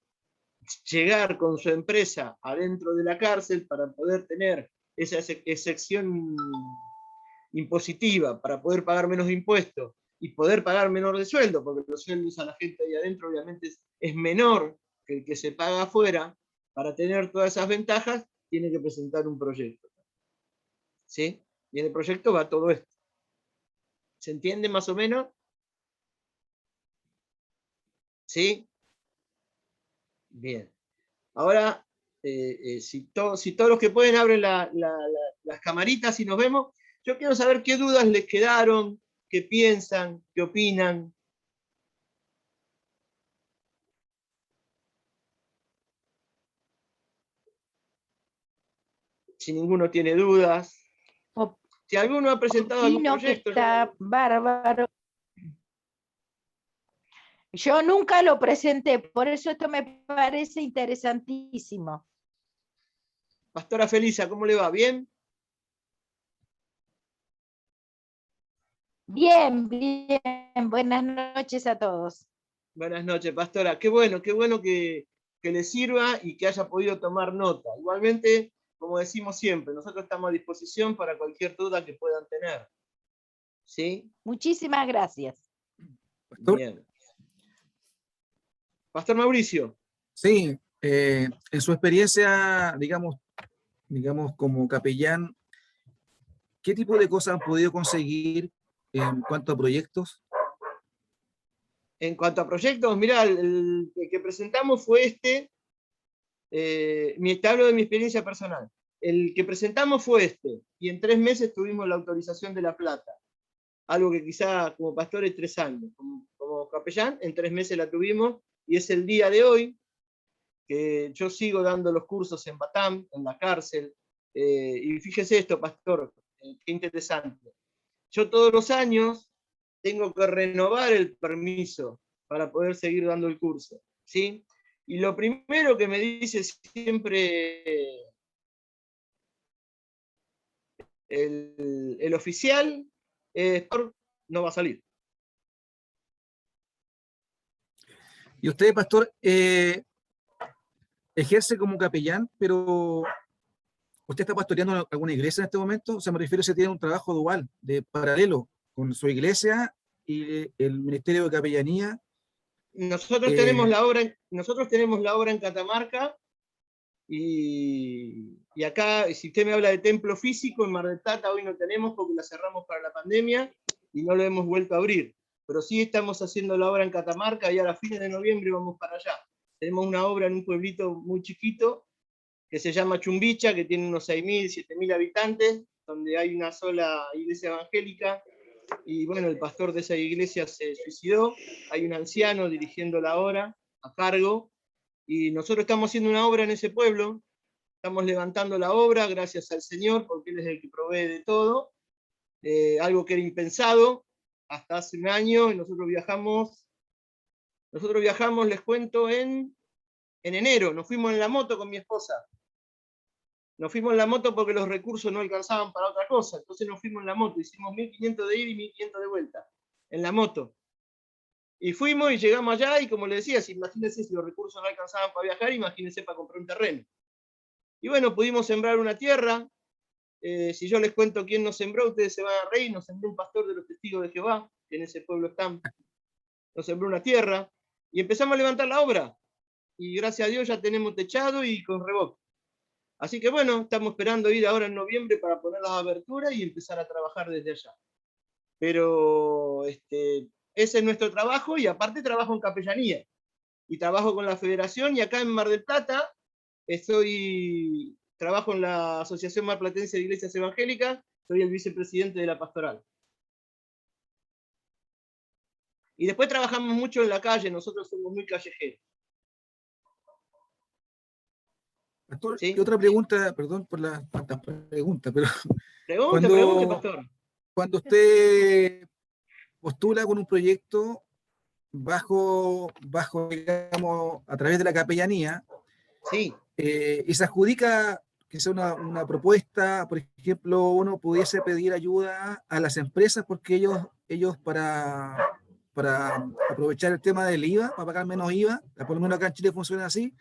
llegar con su empresa adentro de la cárcel, para poder tener esa excepción impositiva, para poder pagar menos impuestos y poder pagar menor de sueldo, porque los sueldos a la gente ahí adentro obviamente es menor que el que se paga afuera. Para tener todas esas ventajas, tiene que presentar un proyecto. ¿Sí? Y en el proyecto va todo esto. ¿Se entiende más o menos? ¿Sí? Bien. Ahora, si todos los que pueden abren las camaritas y nos vemos, yo quiero saber qué dudas les quedaron, qué piensan, qué opinan. Si ninguno tiene dudas. Si alguno ha presentado algún Opino que proyecto. está bárbaro. Yo nunca lo presenté, por eso esto me parece interesantísimo. Pastora Felisa, ¿cómo le va? ¿Bien? Bien. Buenas noches a todos. Buenas noches, pastora. Qué bueno que le sirva y que haya podido tomar nota. Igualmente, como decimos siempre, nosotros estamos a disposición para cualquier duda que puedan tener. ¿Sí? Muchísimas gracias. Pastor. Bien. Pastor Mauricio. Sí, en su experiencia, digamos, como capellán, ¿qué tipo de cosas han podido conseguir en cuanto a proyectos? En cuanto a proyectos, mirá, el que presentamos fue te hablo de mi experiencia personal. El que presentamos fue y en 3 meses tuvimos la autorización de La Plata. Algo que quizá como pastor es 3 años. Como capellán, en 3 meses la tuvimos, y es el día de hoy que yo sigo dando los cursos en Batán, en la cárcel. Y fíjese esto, pastor, qué interesante. Yo todos los años tengo que renovar el permiso para poder seguir dando el curso, ¿sí? Y lo primero que me dice siempre el oficial es: no va a salir. Y usted, pastor, ejerce como capellán, pero ¿usted está pastoreando alguna iglesia en este momento? O sea, me refiero a si tiene un trabajo dual, de paralelo, con su iglesia y el ministerio de capellanía. Nosotros tenemos la obra en Catamarca, y acá, si usted me habla de templo físico, en Mar del Plata hoy no tenemos porque la cerramos para la pandemia y no lo hemos vuelto a abrir. Pero sí estamos haciendo la obra en Catamarca y ahora a fines de noviembre vamos para allá. Tenemos una obra en un pueblito muy chiquito que se llama Chumbicha, que tiene unos 6.000, 7.000 habitantes, donde hay una sola iglesia evangélica. Y bueno, el pastor de esa iglesia se suicidó. Hay un anciano dirigiendo la obra a cargo. Y nosotros estamos haciendo una obra en ese pueblo, estamos levantando la obra, gracias al Señor, porque Él es el que provee de todo, algo que era impensado hasta hace un año. Y nosotros viajamos, les cuento, en enero, nos fuimos en la moto con mi esposa. Nos fuimos en la moto porque los recursos no alcanzaban para otra cosa, entonces nos fuimos en la moto, hicimos 1.500 de ida y 1.500 de vuelta, en la moto. Y fuimos y llegamos allá, y como le decía, imagínense si los recursos no alcanzaban para viajar, imagínense para comprar un terreno. Y bueno, pudimos sembrar una tierra. Si yo les cuento quién nos sembró, ustedes se van a reír. Nos sembró un pastor de los Testigos de Jehová, que en ese pueblo están. Nos sembró una tierra y empezamos a levantar la obra. Y gracias a Dios ya tenemos techado y con revoque. Así que bueno, estamos esperando ir ahora en noviembre para poner las aberturas y empezar a trabajar desde allá. Pero es ese es nuestro trabajo, y aparte trabajo en capellanía. Y trabajo con la federación, y acá en Mar del Plata trabajo en la Asociación Marplatense de Iglesias Evangélicas, soy el vicepresidente de la pastoral. Y después trabajamos mucho en la calle, nosotros somos muy callejeros. Pastor, ¿Sí? ¿qué otra pregunta? Perdón por la tantas preguntas, pero Pregunte, pastor. cuando usted postula con un proyecto bajo, digamos, a través de la capellanía, Sí. Y se adjudica que sea una propuesta, por ejemplo, uno pudiese pedir ayuda a las empresas porque ellos para aprovechar el tema del IVA, para pagar menos IVA, por lo menos acá en Chile funciona así,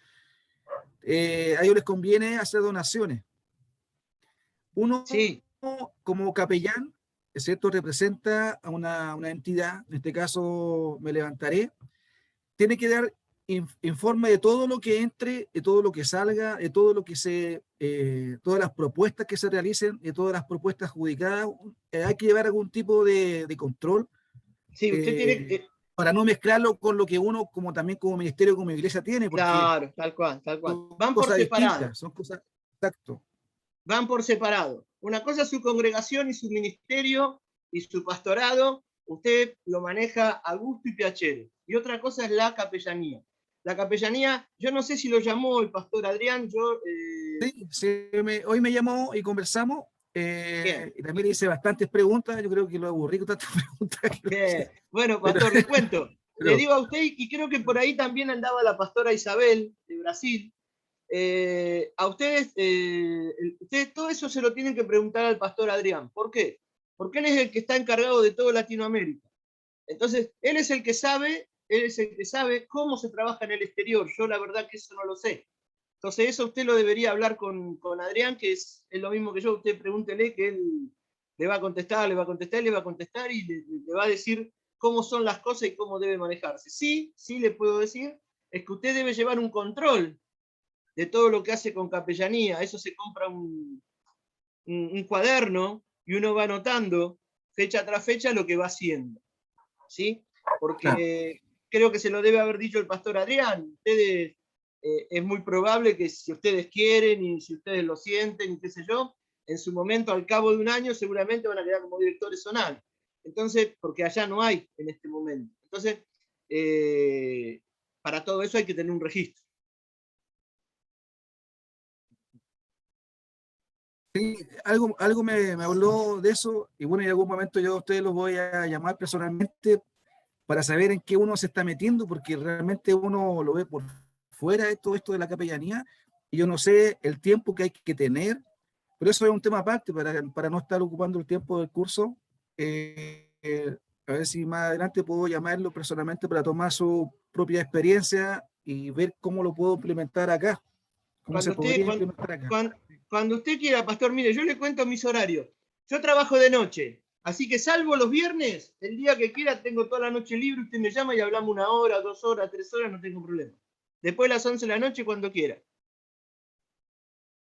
a ellos les conviene hacer donaciones. Uno, Sí. como capellán, es cierto, representa a una entidad, en este caso Me Levantaré, tiene que dar informe de todo lo que entre, de todo lo que salga, de todo lo que todas las propuestas que se realicen, de todas las propuestas adjudicadas. Hay que llevar algún tipo de control. Sí, usted tiene para no mezclarlo con lo que uno, como también como ministerio, como iglesia, tiene. Porque claro, tal cual. Van por cosas separado. distintas, son cosas, exacto. Van por separado. Una cosa es su congregación y su ministerio y su pastorado, usted lo maneja a gusto y piacere. Y otra cosa es la capellanía. La capellanía, yo no sé si lo llamó el pastor Adrián, Sí, hoy me llamó y conversamos, y también le hice bastantes preguntas, yo creo que lo aburrí con tantas preguntas. Bueno, pastor, le cuento. Le digo a usted, y creo que por ahí también andaba la pastora Isabel, de Brasil. A ustedes todo eso se lo tienen que preguntar al pastor Adrián. ¿Por qué? Porque él es el que está encargado de todo Latinoamérica. Entonces, él es el que sabe cómo se trabaja en el exterior. Yo la verdad que eso no lo sé. Entonces, eso usted lo debería hablar con Adrián, que es lo mismo que yo. Usted pregúntele, que él le va a contestar, y le va a decir cómo son las cosas y cómo debe manejarse. Sí le puedo decir, es que usted debe llevar un control de todo lo que hace con capellanía. Eso se compra un cuaderno y uno va anotando fecha tras fecha lo que va haciendo. ¿Sí? Porque creo que se lo debe haber dicho el pastor Adrián. Ustedes, es muy probable que si ustedes quieren y si ustedes lo sienten y qué sé yo, en su momento, al cabo de un año, seguramente van a quedar como directores zonales. Entonces, porque allá no hay en este momento. Entonces, para todo eso hay que tener un registro. Sí, algo me habló de eso, y bueno, en algún momento yo a ustedes los voy a llamar personalmente para saber en qué uno se está metiendo, porque realmente uno lo ve por fuera de todo esto de la capellanía, y yo no sé el tiempo que hay que tener, pero eso es un tema aparte, para no estar ocupando el tiempo del curso. A ver si más adelante puedo llamarlo personalmente para tomar su propia experiencia y ver cómo lo puedo implementar acá. Cuando usted quiera, pastor, mire, yo le cuento mis horarios. Yo trabajo de noche, así que salvo los viernes, el día que quiera tengo toda la noche libre, usted me llama y hablamos 1 hora, 2 horas, 3 horas, no tengo problema. Después de las 11 de la noche, cuando quiera.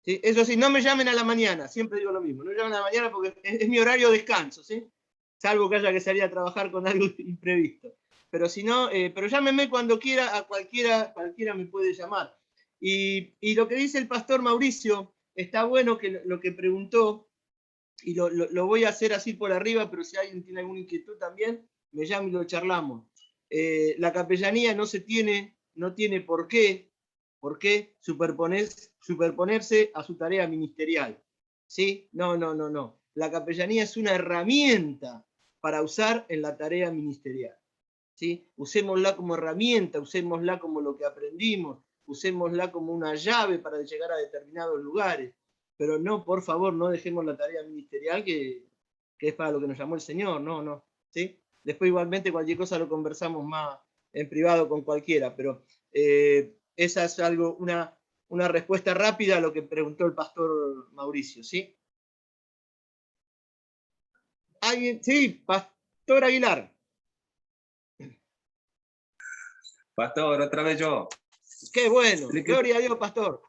¿Sí? Eso sí, no me llamen a la mañana, siempre digo lo mismo, no me llamen a la mañana porque es mi horario de descanso, ¿sí? Salvo que haya que salir a trabajar con algo imprevisto. Pero si no, pero llámeme cuando quiera, a cualquiera me puede llamar. Y lo que dice el pastor Mauricio, está bueno que lo que preguntó, y lo voy a hacer así por arriba, pero si alguien tiene alguna inquietud también, me llama y lo charlamos. La capellanía no tiene por qué superponerse a su tarea ministerial. ¿Sí? No. La capellanía es una herramienta para usar en la tarea ministerial. ¿Sí? Usémosla como herramienta, usémosla como lo que aprendimos, usémosla como una llave para llegar a determinados lugares. Pero no, por favor, no dejemos la tarea ministerial que es para lo que nos llamó el Señor, no. ¿Sí? Después igualmente cualquier cosa lo conversamos más en privado con cualquiera, pero esa es una respuesta rápida a lo que preguntó el pastor Mauricio, ¿sí? ¿Alguien? Sí, pastor Aguilar. Pastor, otra vez yo. Qué bueno, gloria a Dios, pastor.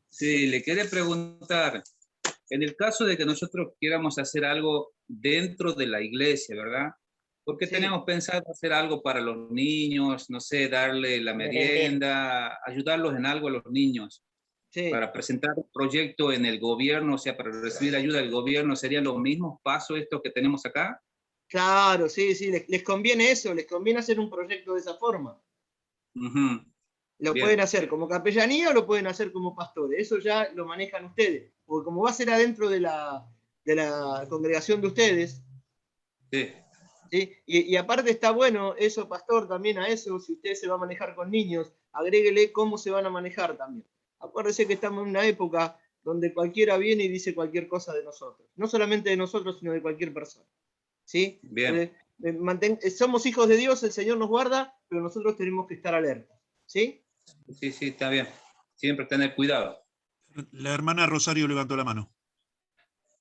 Sí, le quería preguntar, en el caso de que nosotros quieramos hacer algo dentro de la iglesia, ¿verdad? Porque Sí. tenemos pensado hacer algo para los niños, no sé, darle la merienda, ayudarlos en algo a los niños. Sí. Para presentar un proyecto en el gobierno, o sea, para recibir ayuda del gobierno, ¿serían los mismos pasos estos que tenemos acá? Claro, sí, sí, les conviene eso, les conviene hacer un proyecto de esa forma. Ujú. Lo Bien. pueden hacer como capellanía o lo pueden hacer como pastores. Eso ya lo manejan ustedes. Porque como va a ser adentro de la congregación de ustedes, Sí. ¿sí? Y aparte está bueno eso, pastor, también a eso, si usted se va a manejar con niños, agréguele cómo se van a manejar también. Acuérdese que estamos en una época donde cualquiera viene y dice cualquier cosa de nosotros. No solamente de nosotros, sino de cualquier persona. ¿Sí? Bien. Somos hijos de Dios, el Señor nos guarda, pero nosotros tenemos que estar alertas. ¿Sí? Sí, sí, está bien. Siempre tener cuidado. La hermana Rosario levantó la mano.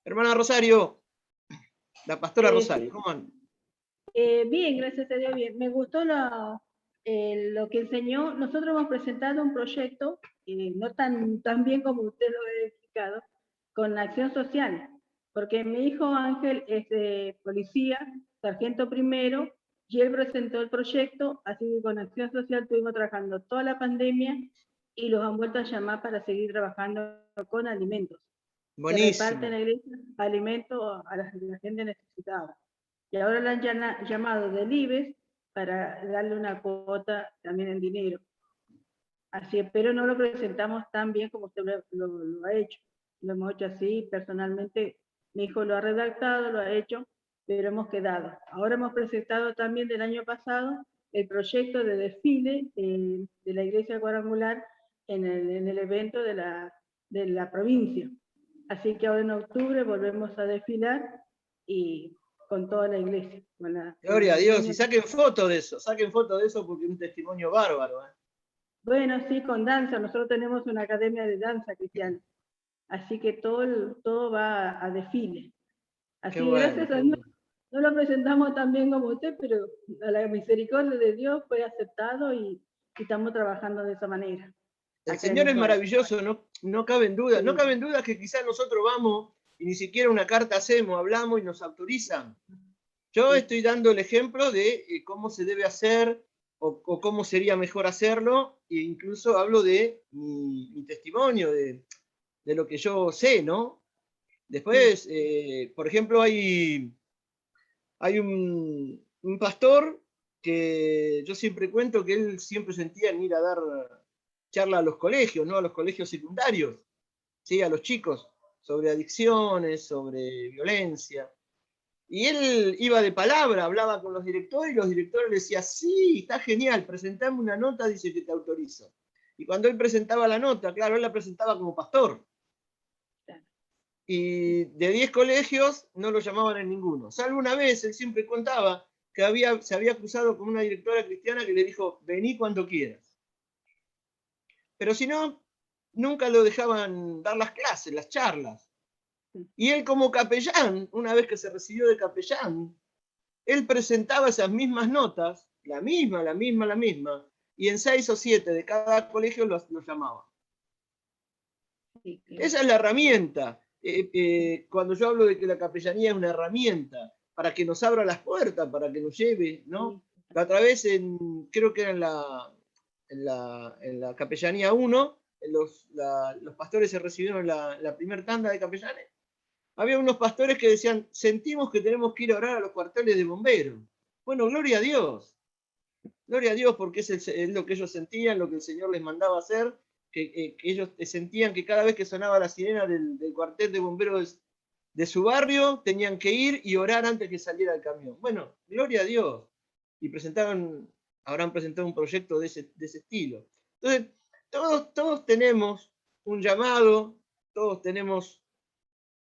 Hermana Rosario, la pastora Rosario, ¿cómo anda? Bien, gracias a Dios, bien. Me gustó lo que enseñó. Nosotros hemos presentado un proyecto, no tan bien como usted lo ha explicado, con la acción social, porque mi hijo Ángel es policía, sargento primero, y él presentó el proyecto, así que con acción social estuvimos trabajando toda la pandemia y los han vuelto a llamar para seguir trabajando con alimentos. Buenísimo. Se reparten en la iglesia alimentos a la gente necesitada. Y ahora le han llamado del IBES para darle una cuota también en dinero. Así, pero no lo presentamos tan bien como usted lo ha hecho. Lo hemos hecho así, personalmente, mi hijo lo ha redactado, lo ha hecho, pero hemos quedado. Ahora hemos presentado también del año pasado el proyecto de desfile de la iglesia cuadrangular en el evento de la provincia. Así que ahora en octubre volvemos a desfilar y con toda la iglesia. Gloria a Dios, y saquen foto de eso porque es un testimonio bárbaro. Bueno, sí, con danza. Nosotros tenemos una academia de danza cristiana. Así que todo va a desfile. Así que bueno, gracias a Dios, no lo presentamos tan bien como usted, pero a la misericordia de Dios fue aceptado y estamos trabajando de esa manera. El Señor es maravilloso, no cabe en duda. Sí. No cabe en duda que quizás nosotros vamos y ni siquiera una carta hacemos, hablamos y nos autorizan. Yo estoy dando el ejemplo de cómo se debe hacer o cómo sería mejor hacerlo, e incluso hablo de mi testimonio, de lo que yo sé, ¿no? Después, por ejemplo, hay un pastor que yo siempre cuento que él siempre sentía en ir a dar charla a los colegios, ¿no? A los colegios secundarios, ¿sí? A los chicos, sobre adicciones, sobre violencia. Y él iba de palabra, hablaba con los directores y los directores le decían, sí, está genial, presentame una nota, dice que te autorizo. Y cuando él presentaba la nota, claro, él la presentaba como pastor. Y de 10 colegios no lo llamaban en ninguno. Salvo una vez, él siempre contaba que se había cruzado con una directora cristiana que le dijo, vení cuando quieras. Pero si no, nunca lo dejaban dar las clases, las charlas. Y él como capellán, una vez que se recibió de capellán, él presentaba esas mismas notas, la misma, y en 6 o 7 de cada colegio los llamaba. Esa es la herramienta. Cuando yo hablo de que la capellanía es una herramienta para que nos abra las puertas, para que nos lleve, ¿no? La otra vez, creo que era en la capellanía 1, los pastores se recibieron la primera tanda de capellanes. Había unos pastores que decían, sentimos que tenemos que ir a orar a los cuarteles de bomberos. Bueno, gloria a Dios. Gloria a Dios porque es lo que ellos sentían, lo que el Señor les mandaba hacer, que ellos sentían que cada vez que sonaba la sirena del cuartel de bomberos de su barrio, tenían que ir y orar antes que saliera el camión. Bueno, gloria a Dios. Y habrán presentado un proyecto de ese estilo. Entonces, todos tenemos un llamado, todos tenemos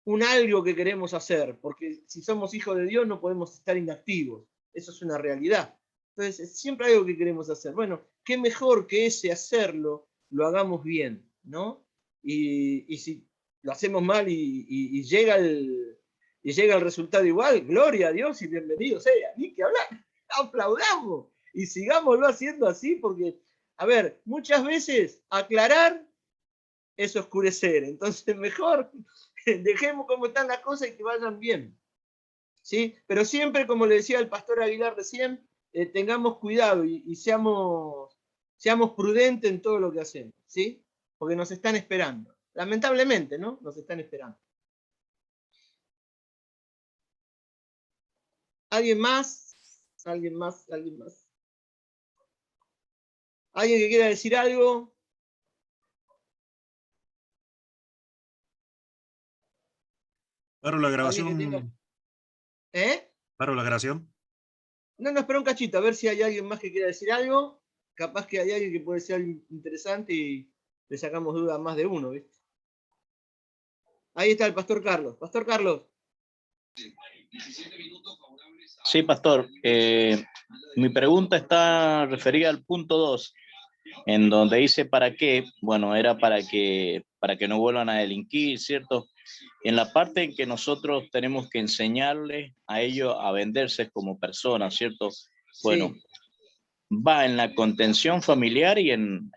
un algo que queremos hacer, porque si somos hijos de Dios no podemos estar inactivos. Eso es una realidad. Entonces, siempre hay algo que queremos hacer. Bueno, qué mejor que ese hacerlo, lo hagamos bien, ¿no? Y si lo hacemos mal y llega el resultado igual, gloria a Dios y bienvenido sea. Ni que hablar, aplaudamos y sigámoslo haciendo así, porque, a ver, muchas veces aclarar es oscurecer. Entonces, mejor dejemos como están las cosas y que vayan bien. ¿sí? Pero siempre, como le decía el pastor Aguilar recién, tengamos cuidado y seamos prudentes en todo lo que hacemos, ¿sí? Porque nos están esperando. Lamentablemente, ¿no? Nos están esperando. ¿Alguien más? ¿Alguien más? ¿Alguien más? ¿Alguien que quiera decir algo? Paro la ¿Alguien que tenga... grabación. ¿Eh? Paro la grabación. No, espera un cachito, a ver si hay alguien más que quiera decir algo. Capaz que hay alguien que puede ser interesante y le sacamos duda a más de uno, ¿viste? Ahí está el pastor Carlos. Pastor Carlos. Sí, pastor. Mi pregunta está referida al punto 2, en donde dice para qué. Bueno, era para que no vuelvan a delinquir, ¿cierto? En la parte en que nosotros tenemos que enseñarles a ellos a venderse como personas, ¿cierto? Bueno, Sí. Va en la contención familiar y en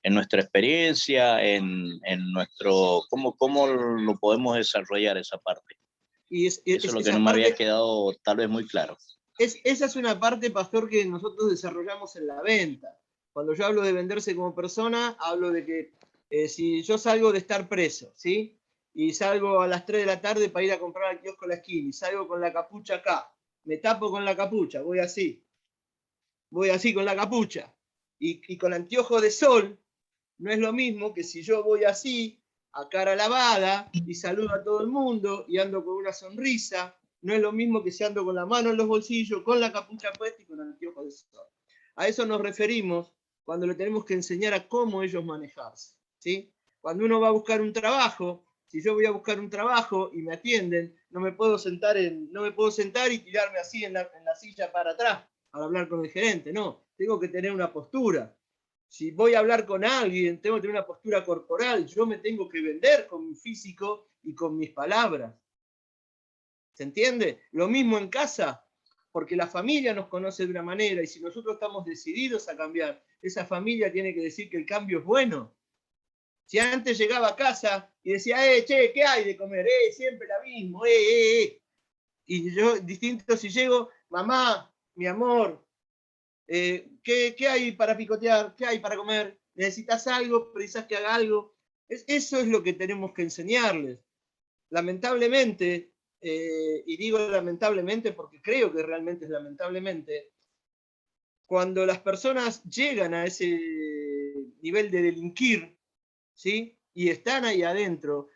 nuestra experiencia, en nuestro, cómo lo podemos desarrollar esa parte. Eso es lo que no me había quedado tal vez muy claro. Esa es una parte, pastor, que nosotros desarrollamos en la venta. Cuando yo hablo de venderse como persona, hablo de que si yo salgo de estar preso, ¿sí? Y salgo a las 3 de la tarde para ir a comprar al kiosco a la esquina, y salgo con la capucha acá, me tapo con la capucha, voy así con la capucha, y con anteojo de sol, no es lo mismo que si yo voy así, a cara lavada, y saludo a todo el mundo, y ando con una sonrisa. No es lo mismo que si ando con la mano en los bolsillos, con la capucha puesta y con anteojos de sol. A eso nos referimos cuando le tenemos que enseñar a cómo ellos manejarse, ¿sí? Cuando uno va a buscar un trabajo, si yo voy a buscar un trabajo y me atienden, no me puedo sentar y tirarme así en la silla para atrás para hablar con el gerente, no. Tengo que tener una postura. Si voy a hablar con alguien, tengo que tener una postura corporal. Yo me tengo que vender con mi físico y con mis palabras. ¿Se entiende? Lo mismo en casa, porque la familia nos conoce de una manera y si nosotros estamos decididos a cambiar, esa familia tiene que decir que el cambio es bueno. Si antes llegaba a casa y decía, che, ¿qué hay de comer? Siempre lo mismo, Y yo, distinto si llego, mamá, mi amor, ¿qué hay para picotear? ¿Qué hay para comer? ¿Necesitas algo? ¿Precisas que haga algo? Eso es lo que tenemos que enseñarles. Lamentablemente, y digo lamentablemente porque creo que realmente es lamentablemente, cuando las personas llegan a ese nivel de delinquir, ¿sí? Y están ahí adentro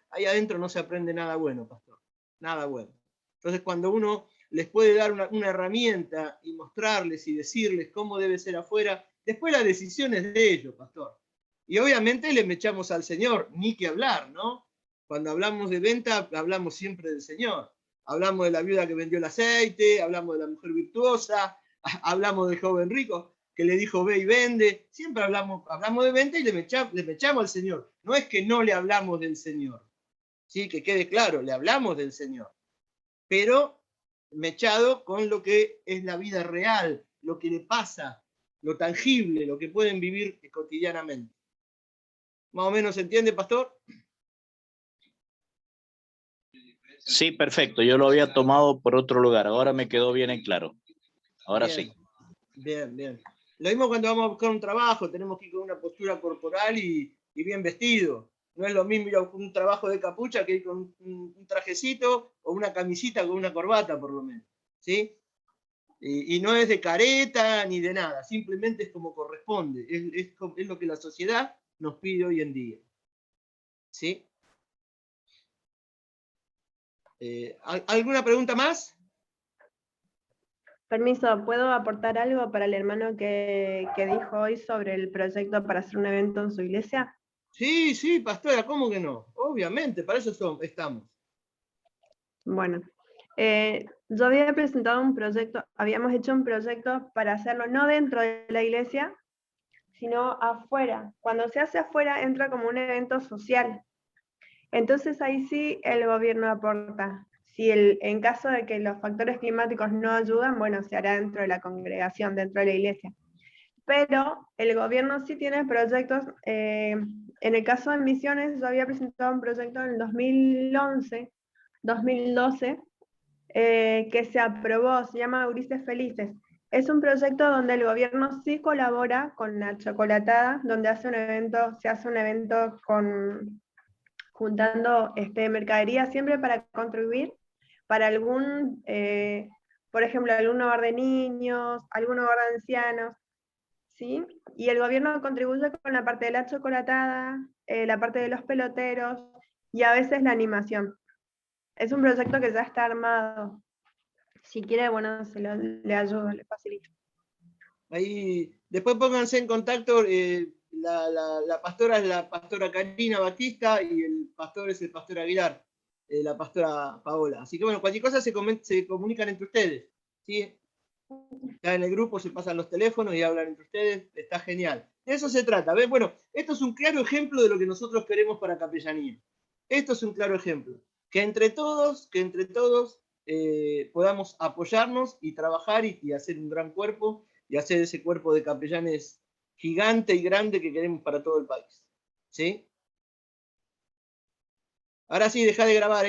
no se aprende nada bueno, pastor. Nada bueno. Entonces, cuando uno les puede dar una herramienta y mostrarles y decirles cómo debe ser afuera, después la decisión es de ellos, pastor. Y obviamente le echamos al Señor, ni que hablar, ¿no? Cuando hablamos de venta, hablamos siempre del Señor. Hablamos de la viuda que vendió el aceite, hablamos de la mujer virtuosa, hablamos del joven rico que le dijo ve y vende. Siempre hablamos de venta y le echamos al Señor. No es que no le hablamos del Señor. Sí, que quede claro, le hablamos del Señor. Pero mechado con lo que es la vida real, lo que le pasa, lo tangible, lo que pueden vivir cotidianamente. ¿Más o menos se entiende, pastor? Sí, perfecto. Yo lo había tomado por otro lugar. Ahora me quedó bien en claro. Ahora bien, sí. Bien. Lo mismo cuando vamos a buscar un trabajo, tenemos que ir con una postura corporal y bien vestido. No es lo mismo ir a un trabajo de capucha que ir con un trajecito o una camisita con una corbata, por lo menos. ¿Sí? Y no es de careta ni de nada, simplemente es como corresponde. Es lo que la sociedad nos pide hoy en día. ¿Sí? ¿Alguna pregunta más? Permiso, ¿puedo aportar algo para el hermano que dijo hoy sobre el proyecto para hacer un evento en su iglesia? Sí, pastora, ¿cómo que no? Obviamente, para eso estamos. Bueno, yo había presentado un proyecto, habíamos hecho un proyecto para hacerlo no dentro de la iglesia, sino afuera. Cuando se hace afuera entra como un evento social. Entonces ahí sí el gobierno aporta. Si en caso de que los factores climáticos no ayudan, bueno, se hará dentro de la congregación, dentro de la iglesia. Pero el gobierno sí tiene proyectos. En el caso de Misiones, yo había presentado un proyecto en el 2011, 2012, que se aprobó, se llama Ulises Felices. Es un proyecto donde el gobierno sí colabora con la chocolatada, donde se hace un evento juntando mercadería siempre para contribuir para algún, por ejemplo, algún hogar de niños, algún hogar de ancianos, ¿sí? Y el gobierno contribuye con la parte de la chocolatada, la parte de los peloteros y a veces la animación. Es un proyecto que ya está armado. Si quiere, bueno, le ayudo, le facilito. Ahí, después pónganse en contacto, la pastora es la pastora Karina Batista y el pastor es el pastor Aguilar, la pastora Paola. Así que bueno, cualquier cosa se comunican entre ustedes, ¿sí? Ya en el grupo se pasan los teléfonos y hablan entre ustedes, está genial. De eso se trata, ¿ves? Bueno, esto es un claro ejemplo de lo que nosotros queremos para Capellanía. Esto es un claro ejemplo. Que entre todos podamos apoyarnos y trabajar y hacer un gran cuerpo y hacer ese cuerpo de capellanes gigante y grande que queremos para todo el país. ¿Sí? Ahora sí, deja de grabar.